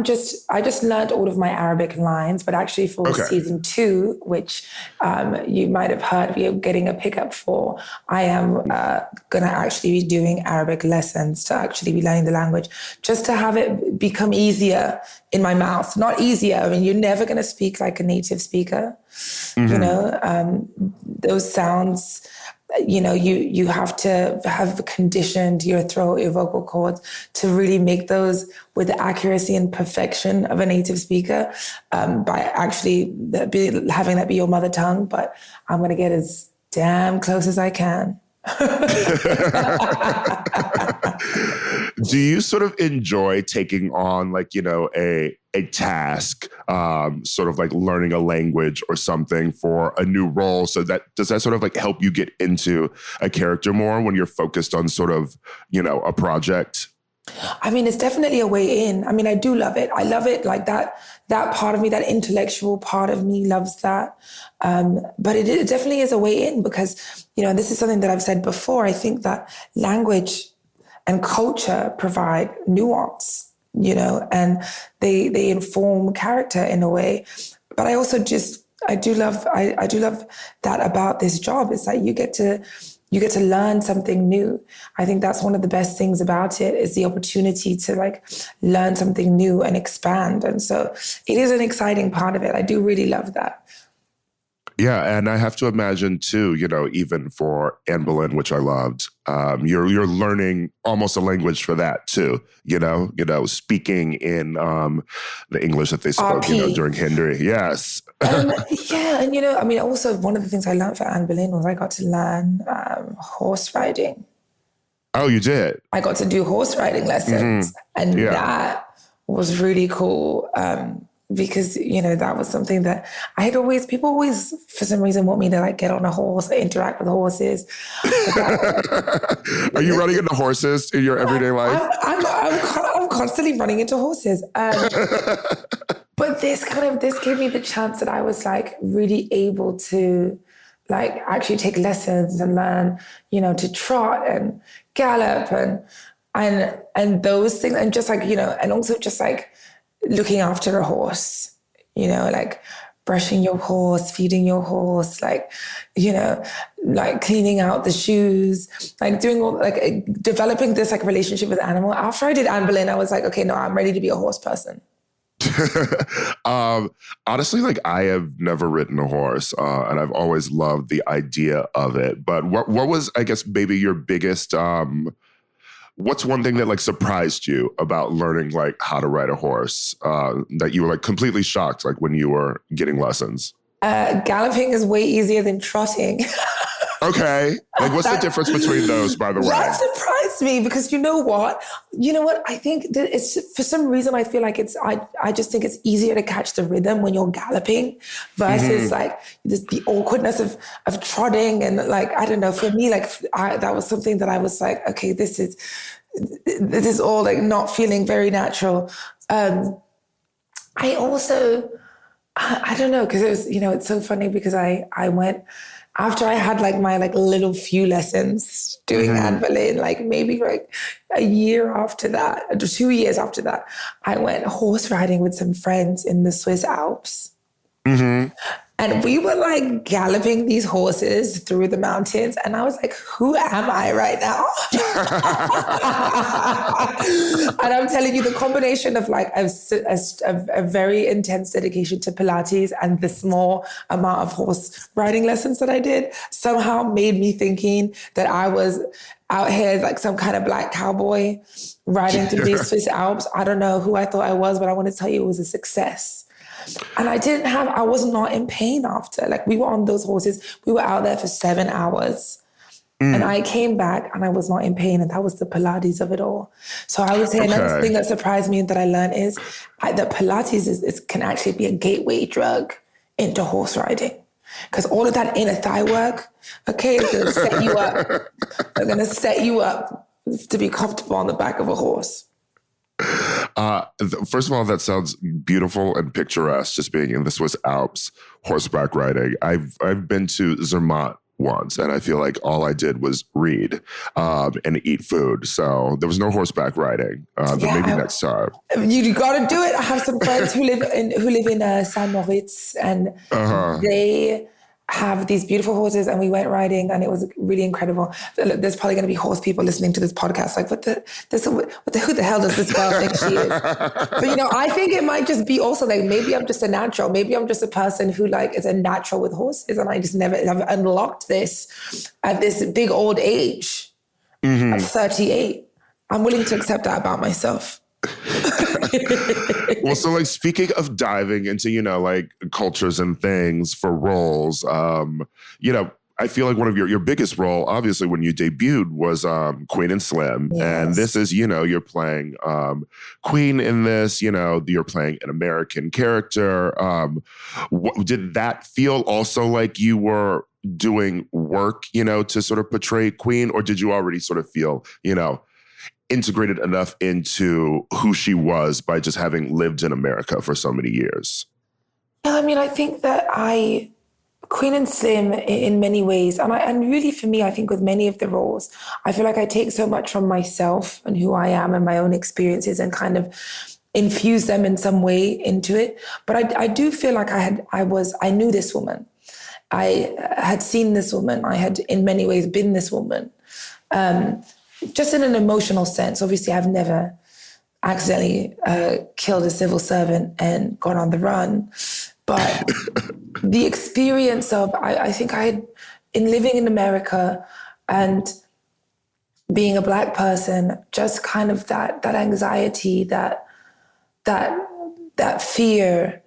just learned all of my Arabic lines, but actually for season 2, which you might have heard we are getting a pickup for, I am going to actually be doing Arabic lessons to actually be learning the language, just to have it become easier in my mouth. Not easier. I mean, you're never going to speak like a native speaker. You know, those sounds, you know, you have to have conditioned your throat, your vocal cords to really make those with the accuracy and perfection of a native speaker, by actually having that be your mother tongue. But I'm going to get as damn close as I can. Do you sort of enjoy taking on, like, you know, a task, sort of like learning a language or something for a new role? So does that sort of like help you get into a character more when you're focused on sort of, you know, a project? I mean, it's definitely a way in. I mean, I do love it. I love it, like that part of me, that intellectual part of me loves that. But it definitely is a way in because, you know, this is something that I've said before. I think that language and culture provide nuance, you know, and they inform character in a way. But I also I do love that about this job, is that you get to learn something new. I think that's one of the best things about it, is the opportunity to like learn something new and expand. And so it is an exciting part of it. I do really love that. Yeah, and I have to imagine too, you know, even for Anne Boleyn, which I loved, you're learning almost a language for that too. You know, speaking in the English that they spoke, RP. you know, during Henry. Yes. Yeah, and you know, I mean, also one of the things I learned for Anne Boleyn was I got to learn horse riding. Oh, you did? I got to do horse riding lessons, and that was really cool. Because, you know, that was something that people always, for some reason, want me to like get on a horse, interact with horses. Are you running into horses in your everyday life? I'm constantly running into horses. But this gave me the chance that I was like really able to like actually take lessons and learn, you know, to trot and gallop and those things. And just like, you know, and also just like, looking after a horse, you know, like brushing your horse, feeding your horse, like, you know, like cleaning out the shoes, like doing all, like developing this like relationship with the animal. After I did Anne Boleyn, I was like, okay, no, I'm ready to be a horse person. Honestly, like I have never ridden a horse, and I've always loved the idea of it. But what was, I guess, maybe your biggest, what's one thing that like surprised you about learning like how to ride a horse, that you were like completely shocked, like when you were getting lessons? Galloping is way easier than trotting. Okay. Like what's the difference between those, by the way? That surprised me because you know what? I think that it's, for some reason, I feel like I just think it's easier to catch the rhythm when you're galloping versus like the awkwardness of trotting. And like, I don't know, for me, like that was something that I was like, okay, this is all like not feeling very natural. I also, I don't know, because it was, you know, it's so funny because I went, after I had like my like little few lessons doing Anne Boleyn, like maybe like a year after that, or 2 years after that, I went horse riding with some friends in the Swiss Alps. And we were like galloping these horses through the mountains. And I was like, who am I right now? And I'm telling you, the combination of like a very intense dedication to Pilates and the small amount of horse riding lessons that I did somehow made me thinking that I was out here like some kind of black cowboy riding through these Swiss Alps. I don't know who I thought I was, but I want to tell you it was a success. And I was not in pain after. Like we were on those horses. We were out there for 7 hours. And I came back and I was not in pain. And that was the Pilates of it all. So I would say another thing that surprised me that I learned is that Pilates can actually be a gateway drug into horse riding. Because all of that inner thigh work, okay, is going to set you up. They're going to set you up to be comfortable on the back of a horse. First of all, that sounds beautiful and picturesque, just being in the Swiss Alps, horseback riding. I've been to Zermatt once, and I feel like all I did was read and eat food. So there was no horseback riding. But maybe next time. You got to do it. I have some friends who live in Saint Moritz, and they have these beautiful horses, and we went riding, and it was really incredible. There's probably going to be horse people listening to this podcast, like, who the hell does this girl think she is? But I think it might just be also like, maybe I'm just a natural, maybe I'm just a person who like is a natural with horses, and I just never have unlocked this at this big old age. At 38. I'm willing to accept that about myself. Well, so like speaking of diving into, like cultures and things for roles, I feel like one of your biggest role, obviously, when you debuted was Queen and Slim. Yes. And this is, you're playing Queen in this, you're playing an American character. Did that feel also like you were doing work, to sort of portray Queen, or did you already sort of feel, integrated enough into who she was by just having lived in America for so many years? I mean, I think that Queen and Slim in many ways, and really for me, I think with many of the roles, I feel like I take so much from myself and who I am and my own experiences and kind of infuse them in some way into it. But I do feel like I knew this woman. I had seen this woman. I had in many ways been this woman. Just in an emotional sense. Obviously, I've never accidentally killed a civil servant and gone on the run. But the experience of, I think in living in America and being a Black person, just kind of that anxiety, that fear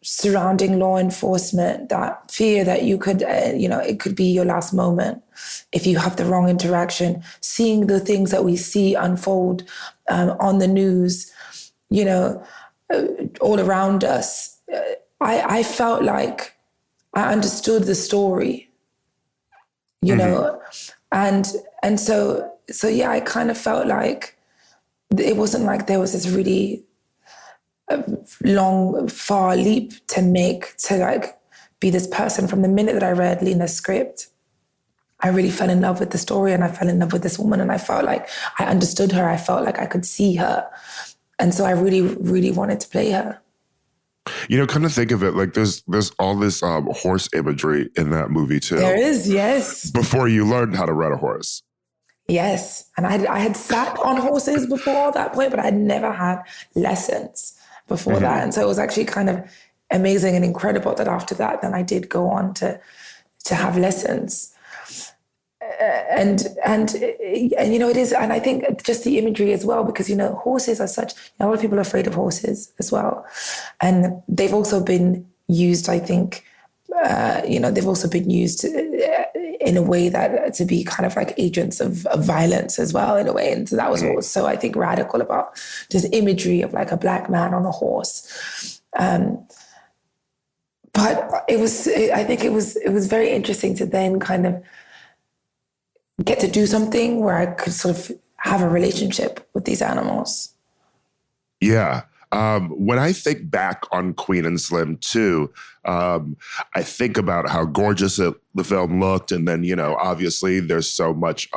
surrounding law enforcement, that fear that you could, it could be your last moment if you have the wrong interaction, seeing the things that we see unfold on the news, all around us. I felt like I understood the story, know, and so yeah, I kind of felt like it wasn't like there was this really long, far leap to make to like be this person. From the minute that I read Lena's script, I really fell in love with the story, and I fell in love with this woman, and I felt like I understood her. I felt like I could see her. And so I really, really wanted to play her. Come to think of it, like there's all this horse imagery in that movie too. There is, yes. Before you learned how to ride a horse. Yes. And I had sat on horses before that point, but I had never had lessons before that. And so it was actually kind of amazing and incredible that after that, then I did go on to have lessons. And it is, and I think just the imagery as well, because, horses are such, a lot of people are afraid of horses as well. And they've also been used, I think, they've also been used in a way that to be kind of like agents of violence as well, in a way. And so that was what was so, I think, radical about this imagery of like a Black man on a horse. But I think it was very interesting to then kind of get to do something where I could sort of have a relationship with these animals. Yeah. When I think back on Queen and Slim too, I think about how gorgeous the film looked. And then, obviously there's so much,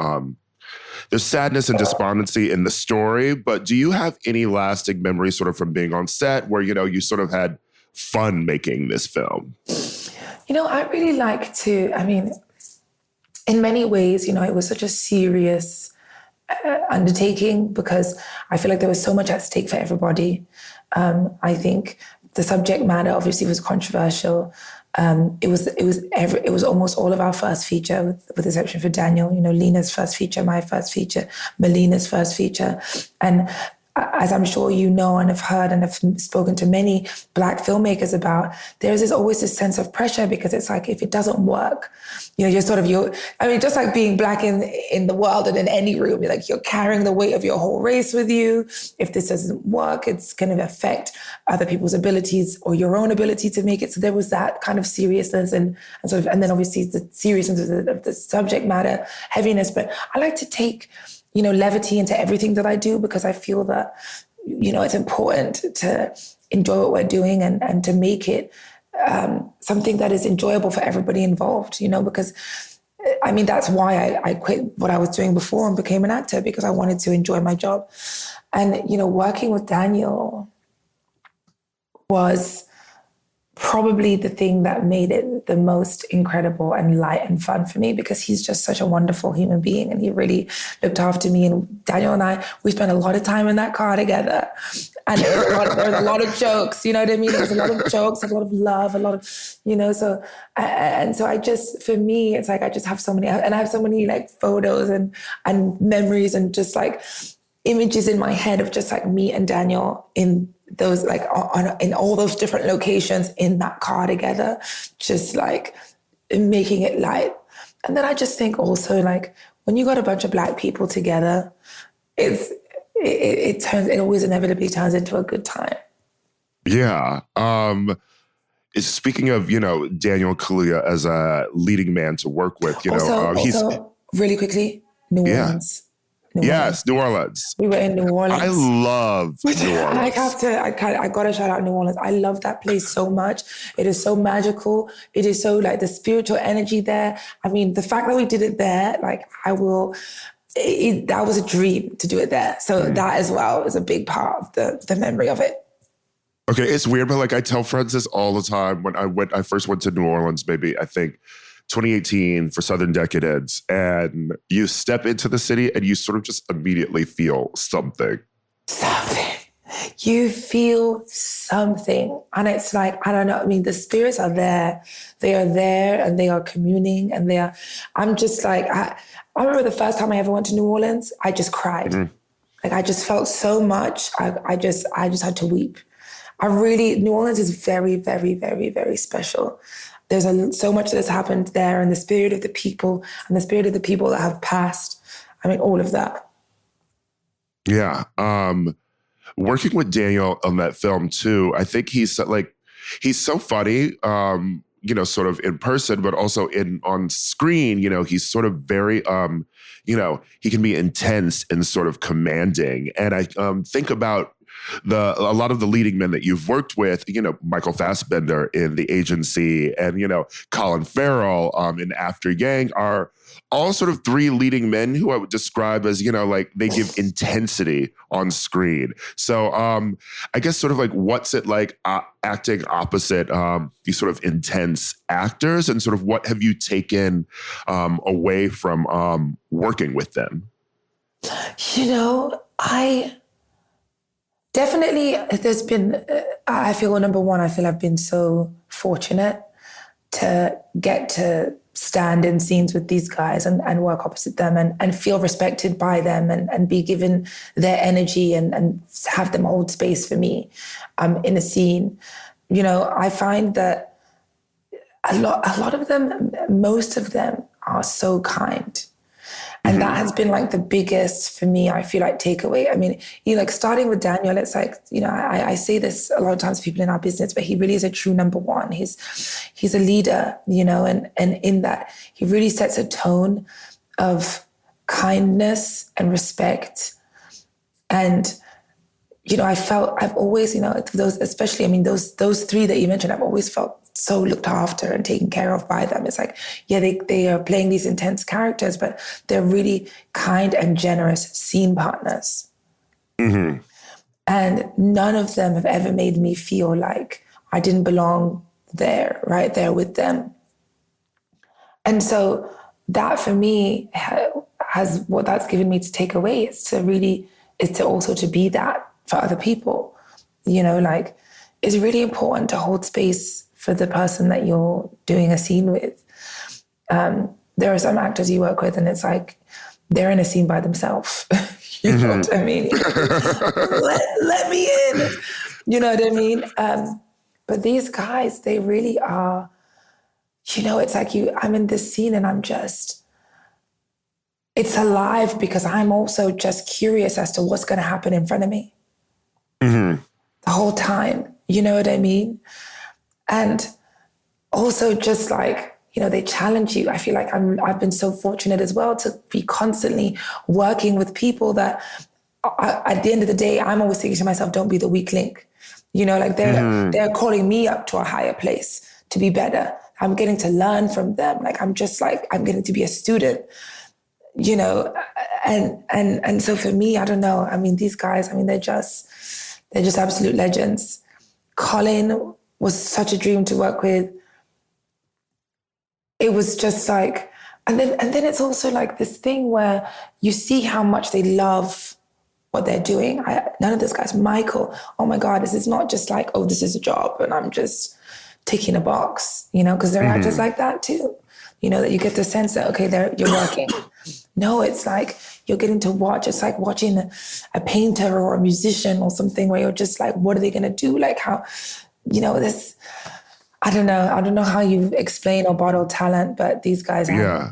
there's sadness and despondency in the story, but do you have any lasting memories sort of from being on set where, you sort of had fun making this film? I really like to, in many ways, it was such a serious undertaking because I feel like there was so much at stake for everybody. I think the subject matter obviously was controversial. It was almost all of our first feature, with exception for Daniel. Lena's first feature, my first feature, Melina's first feature, and as I'm sure you know and have heard and have spoken to many Black filmmakers about, there's always this sense of pressure because it's like, if it doesn't work, just like being Black in the world and in any room, you're carrying the weight of your whole race with you. If this doesn't work, it's going to affect other people's abilities or your own ability to make it. So there was that kind of seriousness and then obviously the seriousness of the subject matter, heaviness. But I like to take levity into everything that I do, because I feel that, it's important to enjoy what we're doing and to make it something that is enjoyable for everybody involved, because I mean, that's why I quit what I was doing before and became an actor, because I wanted to enjoy my job. And, working with Daniel was probably the thing that made it the most incredible and light and fun for me, because he's just such a wonderful human being and he really looked after me. And Daniel and I, we spent a lot of time in that car together, and there was a lot of jokes, you know what I mean? There was a lot of jokes, a lot of love, a lot of, so I just, for me, it's like I just have so many, and I have so many like photos and memories and just like images in my head of just like me and Daniel in those like in all those different locations in that car together, just like making it light. And then I just think also like when you got a bunch of Black people together, it always inevitably turns into a good time. Yeah. Speaking of, Daniel Kaluuya as a leading man to work with, he's really quickly, New Orleans. Yes, New Orleans. We were in New Orleans. I love New Orleans. I gotta shout out New Orleans. I love that place so much. It is so magical. It is so like the spiritual energy there. I mean, the fact that we did it there, like that was a dream to do it there. So that as well is a big part of the memory of it. Okay, it's weird, but like I tell friends this all the time. When I first went to New Orleans, maybe I think 2018 for Southern Decadence, and you step into the city and you sort of just immediately feel something. You feel something. And it's like, I don't know, I mean, the spirits are there. They are there and they are communing and I'm just like, I remember the first time I ever went to New Orleans, I just cried. Mm-hmm. Like I just felt so much. I just had to weep. New Orleans is very, very, very, very special. There's so much that has happened there, and the spirit of the people and the spirit of the people that have passed. I mean, all of that. Yeah. Working with Daniel on that film too, I think he's so funny, sort of in person, but also on screen, he's sort of very, he can be intense and sort of commanding. And I think about a lot of the leading men that you've worked with, Michael Fassbender in The Agency and, Colin Farrell in After Yang are all sort of three leading men who I would describe as, like they give intensity on screen. So I guess sort of like, what's it like acting opposite these sort of intense actors, and sort of what have you taken away from working with them? Definitely, there's been, I feel, number one, I've been so fortunate to get to stand in scenes with these guys and work opposite them and feel respected by them and be given their energy and have them hold space for me in a scene. I find that a lot of them, most of them are so kind. And that has been like the biggest, for me, I feel like, takeaway. I mean, like starting with Daniel, it's like, I say this a lot of times to people in our business, but he really is a true number one. He's a leader, and in that he really sets a tone of kindness and respect. And, I've always, those, especially, I mean, those three that you mentioned, I've always felt so looked after and taken care of by them. It's like, yeah, they are playing these intense characters, but they're really kind and generous scene partners. Mm-hmm. And none of them have ever made me feel like I didn't belong there, right there with them. And so that for me has what that's given me to take away is to also to be that for other people, like it's really important to hold space for the person that you're doing a scene with. There are some actors you work with and it's like, they're in a scene by themselves. You know what I mean? let me in. You know what I mean? But these guys, they really are, it's like I'm in this scene and it's alive because I'm also just curious as to what's going to happen in front of me. Mm-hmm. The whole time. You know what I mean? And also just like, they challenge you. I feel like I've been so fortunate as well to be constantly working with people that at the end of the day, I'm always thinking to myself, don't be the weak link. You know, like they're calling me up to a higher place to be better. I'm getting to learn from them. Like, I'm getting to be a student, you know? And so for me, I don't know. I mean, these guys, I mean, they're just absolute legends. Colin was such a dream to work with. It was just like, and then it's also like this thing where you see how much they love what they're doing. None of those guys, Michael, oh my God, this is not just like, oh, this is a job and I'm just ticking a box, you know, because there are actors like that too, you know, that you get the sense that, okay, you're working. No, it's like you're getting to watch. It's like watching a painter or a musician or something where you're just like, what are they going to do? Like how, you know, this, I don't know how you explain or bottle talent, but these guys have. Yeah.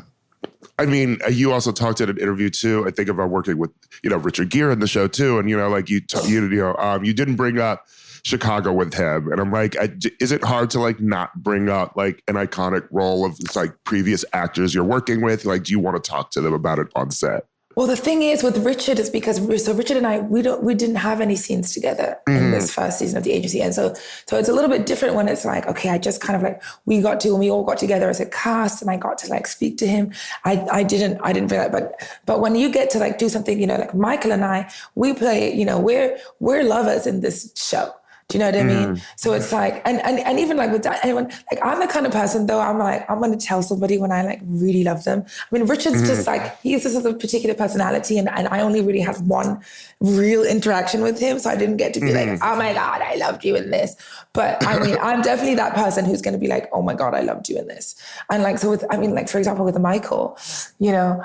I mean, you also talked in an interview too, I think, about working with, you know, Richard Gere in the show too. And, you know, like you didn't bring up Chicago with him. And I'm like, is it hard to like not bring up like an iconic role of like previous actors you're working with? Like, do you want to talk to them about it on set? Well, the thing is with Richard is because Richard and I, we didn't have any scenes together in this first season of The Agency. And so it's a little bit different when it's like, okay, I just kind of like, we all got together as a cast and I got to like speak to him. I didn't feel that, but when you get to like do something, you know, like Michael and I, we play, you know, we're lovers in this show. Do you know what I mean? So it's like, and even like with that, anyone, like I'm the kind of person though, I'm like, I'm going to tell somebody when I like really love them. I mean, Richard's just like, he's just a particular personality and I only really had one real interaction with him. So I didn't get to be like, oh my God, I loved you in this. But I mean, I'm definitely that person who's going to be like, oh my God, I loved you in this. And like, so with, I mean, like for example, with Michael, you know,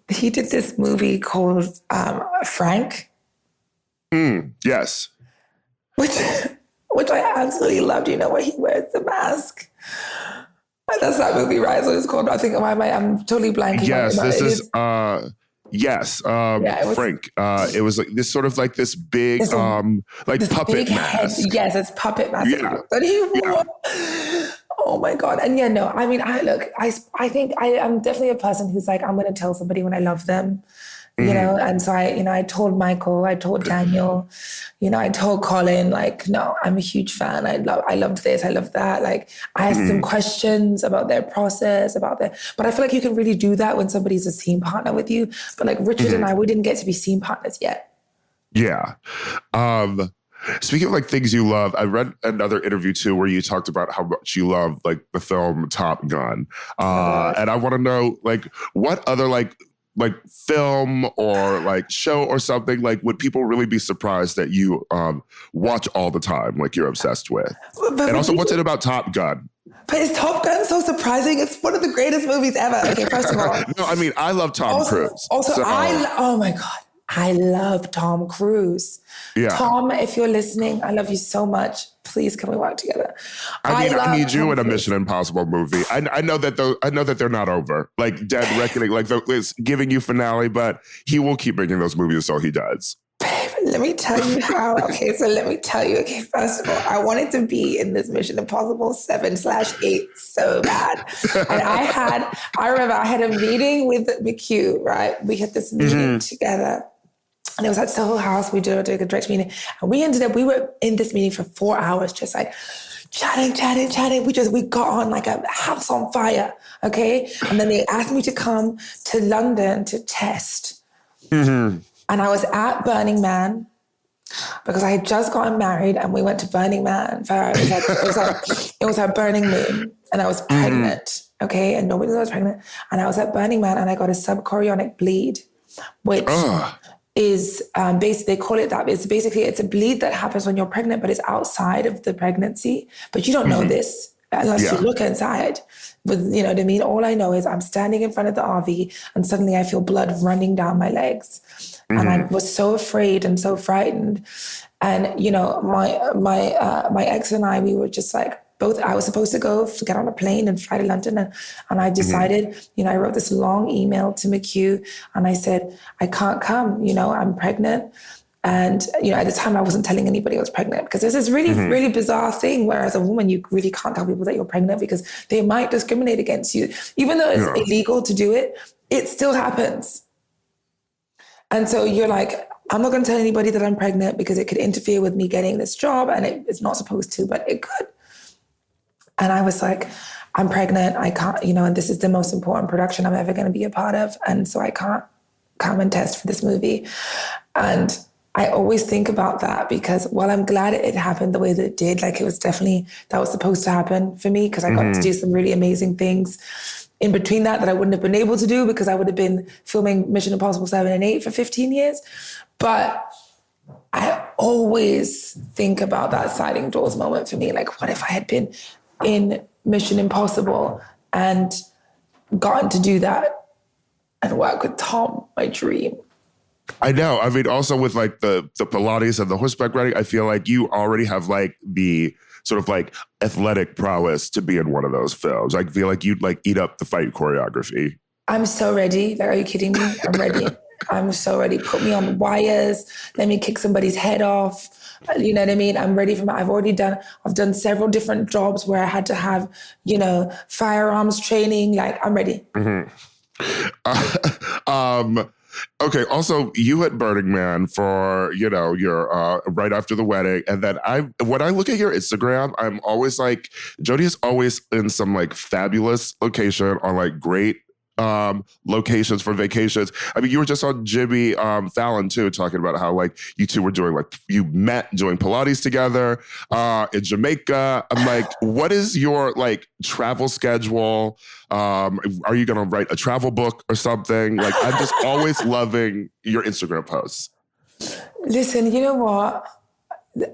he did this movie called Frank. Yes. Which I absolutely loved, you know, where he wears the mask. That's that movie, right? So it's called, I think, I'm totally blanking. Yes, this is was, Frank. It was like this sort of like this big, like this puppet big mask. Head. Yes, it's puppet mask. Yeah. That he wore. Oh my God. And yeah, no, I mean, I think I am definitely a person who's like, I'm going to tell somebody when I love them. You know, and so I told Michael, I told Daniel, you know, I told Colin, like, no, I'm a huge fan. I loved this, I loved that. Like, I asked them questions about their process, but I feel like you can really do that when somebody's a scene partner with you. But like Richard and I, we didn't get to be scene partners yet. Yeah. Speaking of like things you love, I read another interview too where you talked about how much you love like the film Top Gun. And I want to know like what other like film or like show or something, like would people really be surprised that you watch all the time, like you're obsessed with? And also, what's it about Top Gun? But is Top Gun so surprising? It's one of the greatest movies ever. Okay, first of all. No, I mean, I love Tom Cruise. Also, oh my God, I love Tom Cruise. Yeah. Tom, if you're listening, I love you so much. Please, can we work together? I need you in a Mission Impossible movie. I know that they're not over. Like Dead Reckoning, like it's giving you finale, but he will keep making those movies until he does. Babe, let me tell you how. Okay, so let me tell you. Okay, first of all, I wanted to be in this Mission Impossible 7/8 so bad. And I remember I had a meeting with McHugh, right? We had this meeting together. And it was at Soho House. We did a direct meeting. And we were in this meeting for 4 hours, just like chatting. We got on like a house on fire, okay? And then they asked me to come to London to test. And I was at Burning Man because I had just gotten married and we went to Burning Man. It was our burning moon and I was pregnant, okay? And nobody knew I was pregnant. And I was at Burning Man and I got a subchorionic bleed, which... is basically, they call it that. It's a bleed that happens when you're pregnant, but it's outside of the pregnancy. But you don't know this unless you look inside. But you know what I mean? All I know is I'm standing in front of the RV and suddenly I feel blood running down my legs. And I was so afraid and so frightened. And, you know, my ex and I, we were just like, I was supposed to get on a plane and fly to London. And I decided, you know, I wrote this long email to McHugh and I said, I can't come, you know, I'm pregnant. And, you know, at the time I wasn't telling anybody I was pregnant because there's this really, really bizarre thing where as a woman, you really can't tell people that you're pregnant because they might discriminate against you. Even though it's illegal to do it, it still happens. And so you're like, I'm not going to tell anybody that I'm pregnant because it could interfere with me getting this job, and it's not supposed to, but it could. And I was like, I'm pregnant. I can't, and this is the most important production I'm ever going to be a part of. And so I can't come and test for this movie. And I always think about that because while I'm glad it happened the way that it did, like it was definitely, that was supposed to happen for me because I got to do some really amazing things in between that I wouldn't have been able to do because I would have been filming Mission Impossible 7 and 8 for 15 years. But I always think about that sliding doors moment for me. Like, what if I had been in Mission Impossible and gotten to do that and work with Tom, my dream? I know. I mean, also with like the Pilates and the horseback riding, I feel like you already have like the sort of like athletic prowess to be in one of those films. I feel like you'd like eat up the fight choreography. I'm so ready. Like, are you kidding me? I'm ready. I'm so ready. Put me on the wires. Let me kick somebody's head off. You know what I mean? I'm ready for I've done several different jobs where I had to have, firearms training. Like, I'm ready. Okay. Also, you at Burning Man for, your right after the wedding. And then when I look at your Instagram, I'm always like, Jodie is always in some like fabulous location on like great locations for vacations. I mean, you were just on Jimmy Fallon too, talking about how like you two were you met doing Pilates together in Jamaica. I'm like, what is your like travel schedule? Are you going to write a travel book or something? Like, I'm just always loving your Instagram posts. Listen, you know what?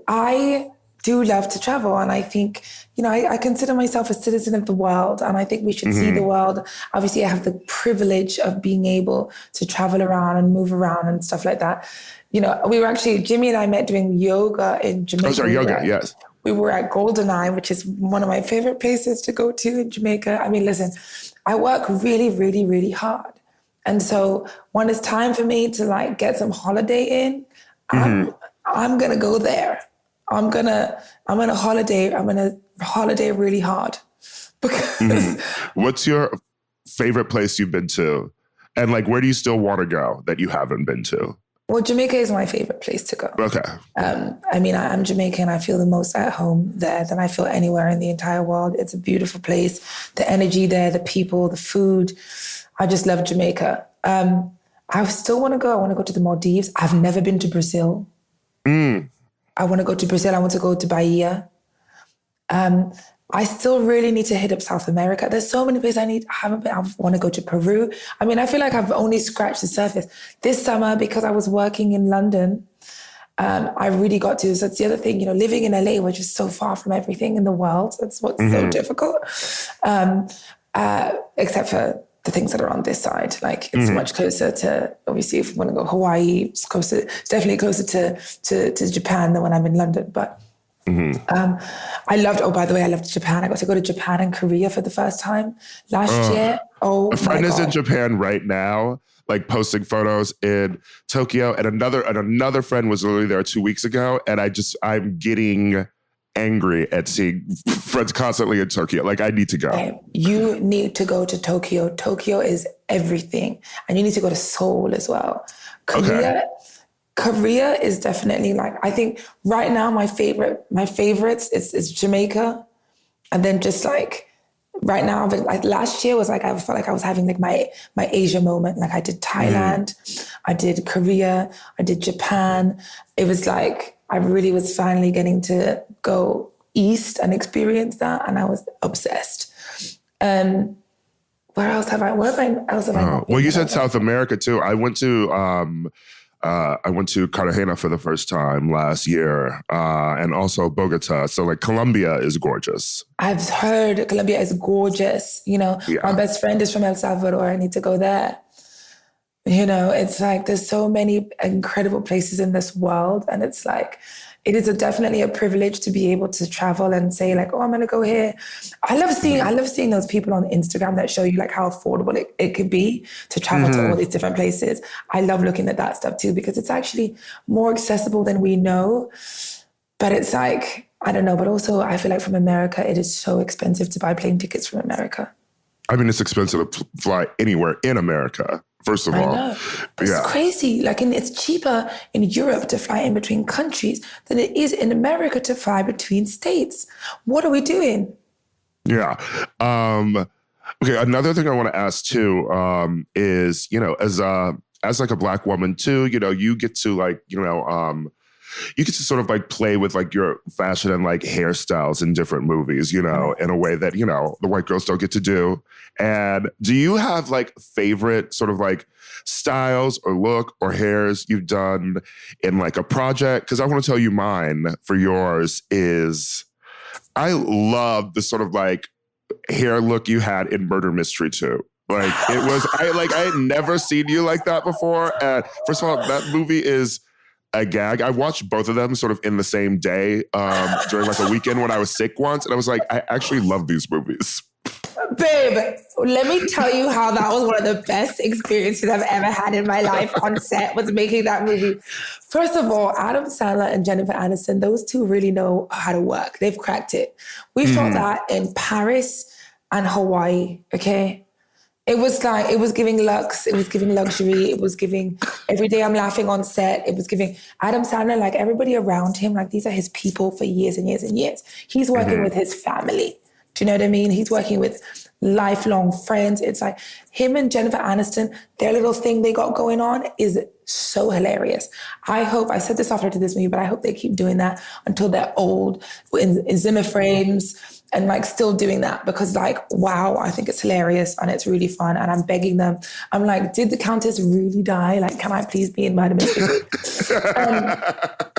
I do love to travel. And I think, I consider myself a citizen of the world. And I think we should see the world. Obviously, I have the privilege of being able to travel around and move around and stuff like that. We were actually, Jimmy and I met doing yoga in Jamaica. Oh, sorry, yoga, yes. We were at Goldeneye, which is one of my favorite places to go to in Jamaica. I mean, listen, I work really, really, really hard. And so when it's time for me to like get some holiday in, I'm going to go there. I'm gonna holiday really hard because What's your favorite place you've been to? And like, where do you still want to go that you haven't been to? Well, Jamaica is my favorite place to go. Okay. I mean, I'm Jamaican. I feel the most at home there than I feel anywhere in the entire world. It's a beautiful place. The energy there, the people, the food. I just love Jamaica. I still want to go. I want to go to the Maldives. I've never been to Brazil. I want to go to Brazil. I want to go to Bahia. I still really need to hit up South America. There's so many places I haven't been. I want to go to Peru. I mean, I feel like I've only scratched the surface. This summer, because I was working in London, I really got to. So that's the other thing, living in LA, which is so far from everything in the world. That's what's so difficult. Except for the things that are on this side. Like, it's much closer to, obviously, if we want to go Hawaii, it's definitely closer to Japan than when I'm in London. But I loved Japan. I got to go to Japan and Korea for the first time last year. Oh, a friend my is God. in Japan right now, like posting photos in Tokyo. And another friend was literally there 2 weeks ago. And I'm getting angry at seeing friends constantly in Tokyo. Like, I need to go. You need to go to Tokyo. Tokyo is everything. And you need to go to Seoul as well. Korea is definitely like, I think right now my favorites is Jamaica. And then just like right now, like last year was like, I felt like I was having like my Asia moment. Like, I did Thailand, I did Korea, I did Japan. It was like, I really was finally getting to go east and experience that. And I was obsessed. Where else have I not been? Well, you said South America too. I went to Cartagena for the first time last year, and also Bogota. So like, Colombia is gorgeous. I've heard Colombia is gorgeous. My best friend is from El Salvador. I need to go there. It's like, there's so many incredible places in this world. And it's like, it is definitely a privilege to be able to travel and say like, oh, I'm going to go here. I love seeing those people on Instagram that show you like how affordable it could be to travel to all these different places. I love looking at that stuff too, because it's actually more accessible than we know. But it's like, I don't know. But also I feel like from America, it is so expensive to buy plane tickets from America. I mean, it's expensive to fly anywhere in America first of I all. know. But it's crazy. Like, and it's cheaper in Europe to fly in between countries than it is in America to fly between states. What are we doing? Yeah. Okay. Another thing I want to ask too is, as like a Black woman too, you get to like, you get to sort of like play with like your fashion and like hairstyles in different movies, in a way that, the white girls don't get to do. And do you have like favorite sort of like styles or look or hairs you've done in like a project? Because I want to tell you mine for yours is I love the sort of like hair look you had in Murder Mystery 2. Like it was, I had never seen you like that before. And first of all, that movie is a gag. I watched both of them sort of in the same day during like a weekend when I was sick once. And I was like, I actually love these movies. Babe, let me tell you how that was one of the best experiences I've ever had in my life on set, was making that movie. First of all, Adam Sandler and Jennifer Aniston, those two really know how to work. They've cracked it. We shot that in Paris and Hawaii, okay? It was like, it was giving luxe, it was giving luxury, it was giving every day I'm laughing on set, it was giving Adam Sandler, like everybody around him, like these are his people for years and years and years. He's working with his family. Do you know what I mean? He's working with lifelong friends. It's like him and Jennifer Aniston, their little thing they got going on is so hilarious. I hope, I said this after to this movie, but I hope they keep doing that until they're old in Zimmer frames and like still doing that, because like, wow, I think it's hilarious and it's really fun. And I'm begging them. I'm like, did the Countess really die? Like, can I please be in Murder Mystery?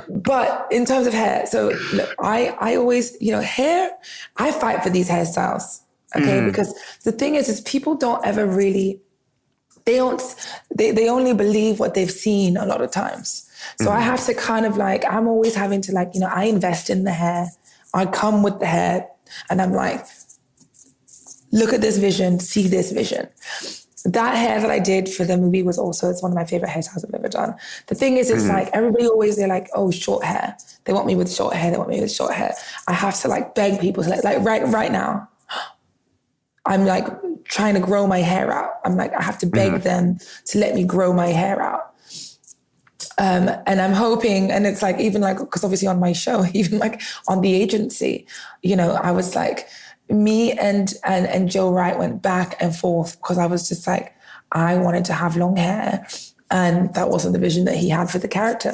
But in terms of hair, so look, I always, hair, I fight for these hairstyles, okay? Because the thing is people don't ever really, they only believe what they've seen a lot of times. So I have to kind of like, I'm always having to like, I invest in the hair. I come with the hair and I'm like, look at this vision, see this vision. That hair that I did for the movie was also, it's one of my favorite hairstyles I've ever done. The thing is, it's like, everybody always, they're like, oh, short hair. They want me with short hair. They want me with short hair. I have to like beg people to like right now, I'm like trying to grow my hair out. I'm like, I have to beg them to let me grow my hair out. And I'm hoping, and it's like, even like, because obviously on my show, even like on the agency, I was like, me and Joe Wright went back and forth because I was just like, I wanted to have long hair. And that wasn't the vision that he had for the character.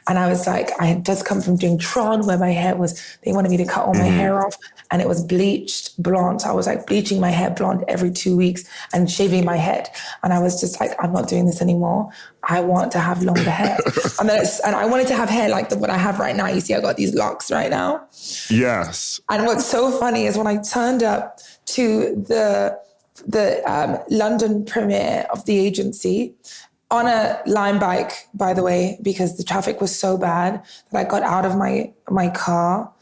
And I was like, I had just come from doing Tron where my hair was, they wanted me to cut all my hair off and it was bleached blonde. So I was like bleaching my hair blonde every 2 weeks and shaving my head. And I was just like, I'm not doing this anymore. I want to have longer hair. and I wanted to have hair like what I have right now. You see, I got these locks right now. Yes. And what's so funny is when I turned up to the London premiere of the agency, on a Lime bike, by the way, because the traffic was so bad that I got out of my car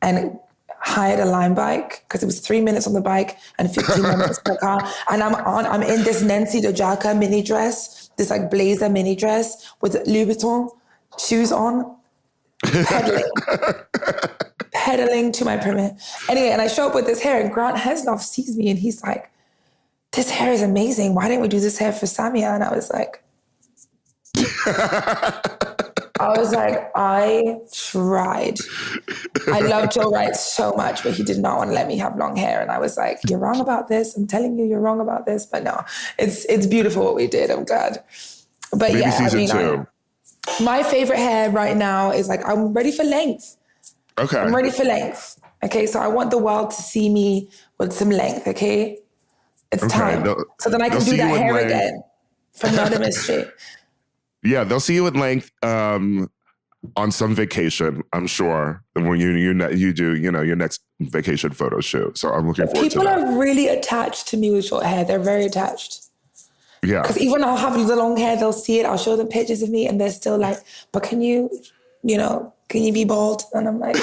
and hired a Lime bike because it was 3 minutes on the bike and 15 minutes in the car. And I'm in this Nancy Dojaka mini dress, this like blazer mini dress with Louis Vuitton shoes on, pedaling to my premiere. Anyway, and I show up with this hair and Grant Hesloff sees me and he's like, this hair is amazing. Why didn't we do this hair for Samia? And I was like, I tried. I love Joe Wright so much, but he did not want to let me have long hair. And I was like, you're wrong about this. I'm telling you, you're wrong about this. But no, it's beautiful what we did. I'm glad. But maybe season 2. My favorite hair right now is like, I'm ready for length. Okay. I'm ready for length. Okay. So I want the world to see me with some length. Okay. It's time. So then I can do that hair again for Murder Mystery. Yeah, they'll see you at length on some vacation, I'm sure, when you do your next vacation photo shoot. So I'm looking forward to that. People are really attached to me with short hair. They're very attached. Yeah. Because even I'll have the long hair, they'll see it. I'll show them pictures of me and they're still like, but can you be bald? And I'm like,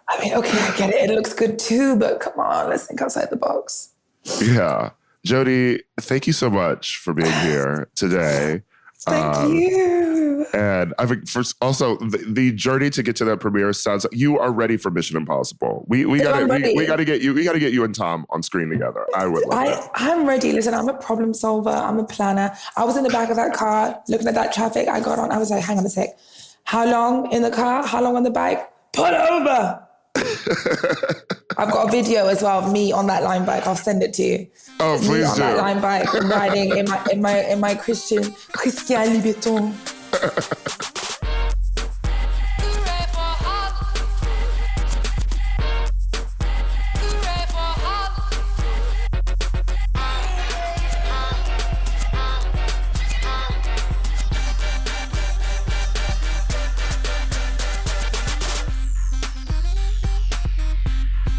I mean, okay, I get it. It looks good too, but come on, let's think outside the box. Yeah. Jodie, thank you so much for being here today. Thank you. And I think first, also the journey to get to that premiere sounds like you are ready for Mission Impossible. We gotta get you and Tom on screen together. I would love that. I'm ready. Listen, I'm a problem solver. I'm a planner. I was in the back of that car looking at that traffic. I got on. I was like, hang on a sec. How long in the car? How long on the bike? Pull over. I've got a video as well of me on that line bike. I'll send it to you. Oh, me please on do. that line bike, riding in my Christian Louis Vuitton.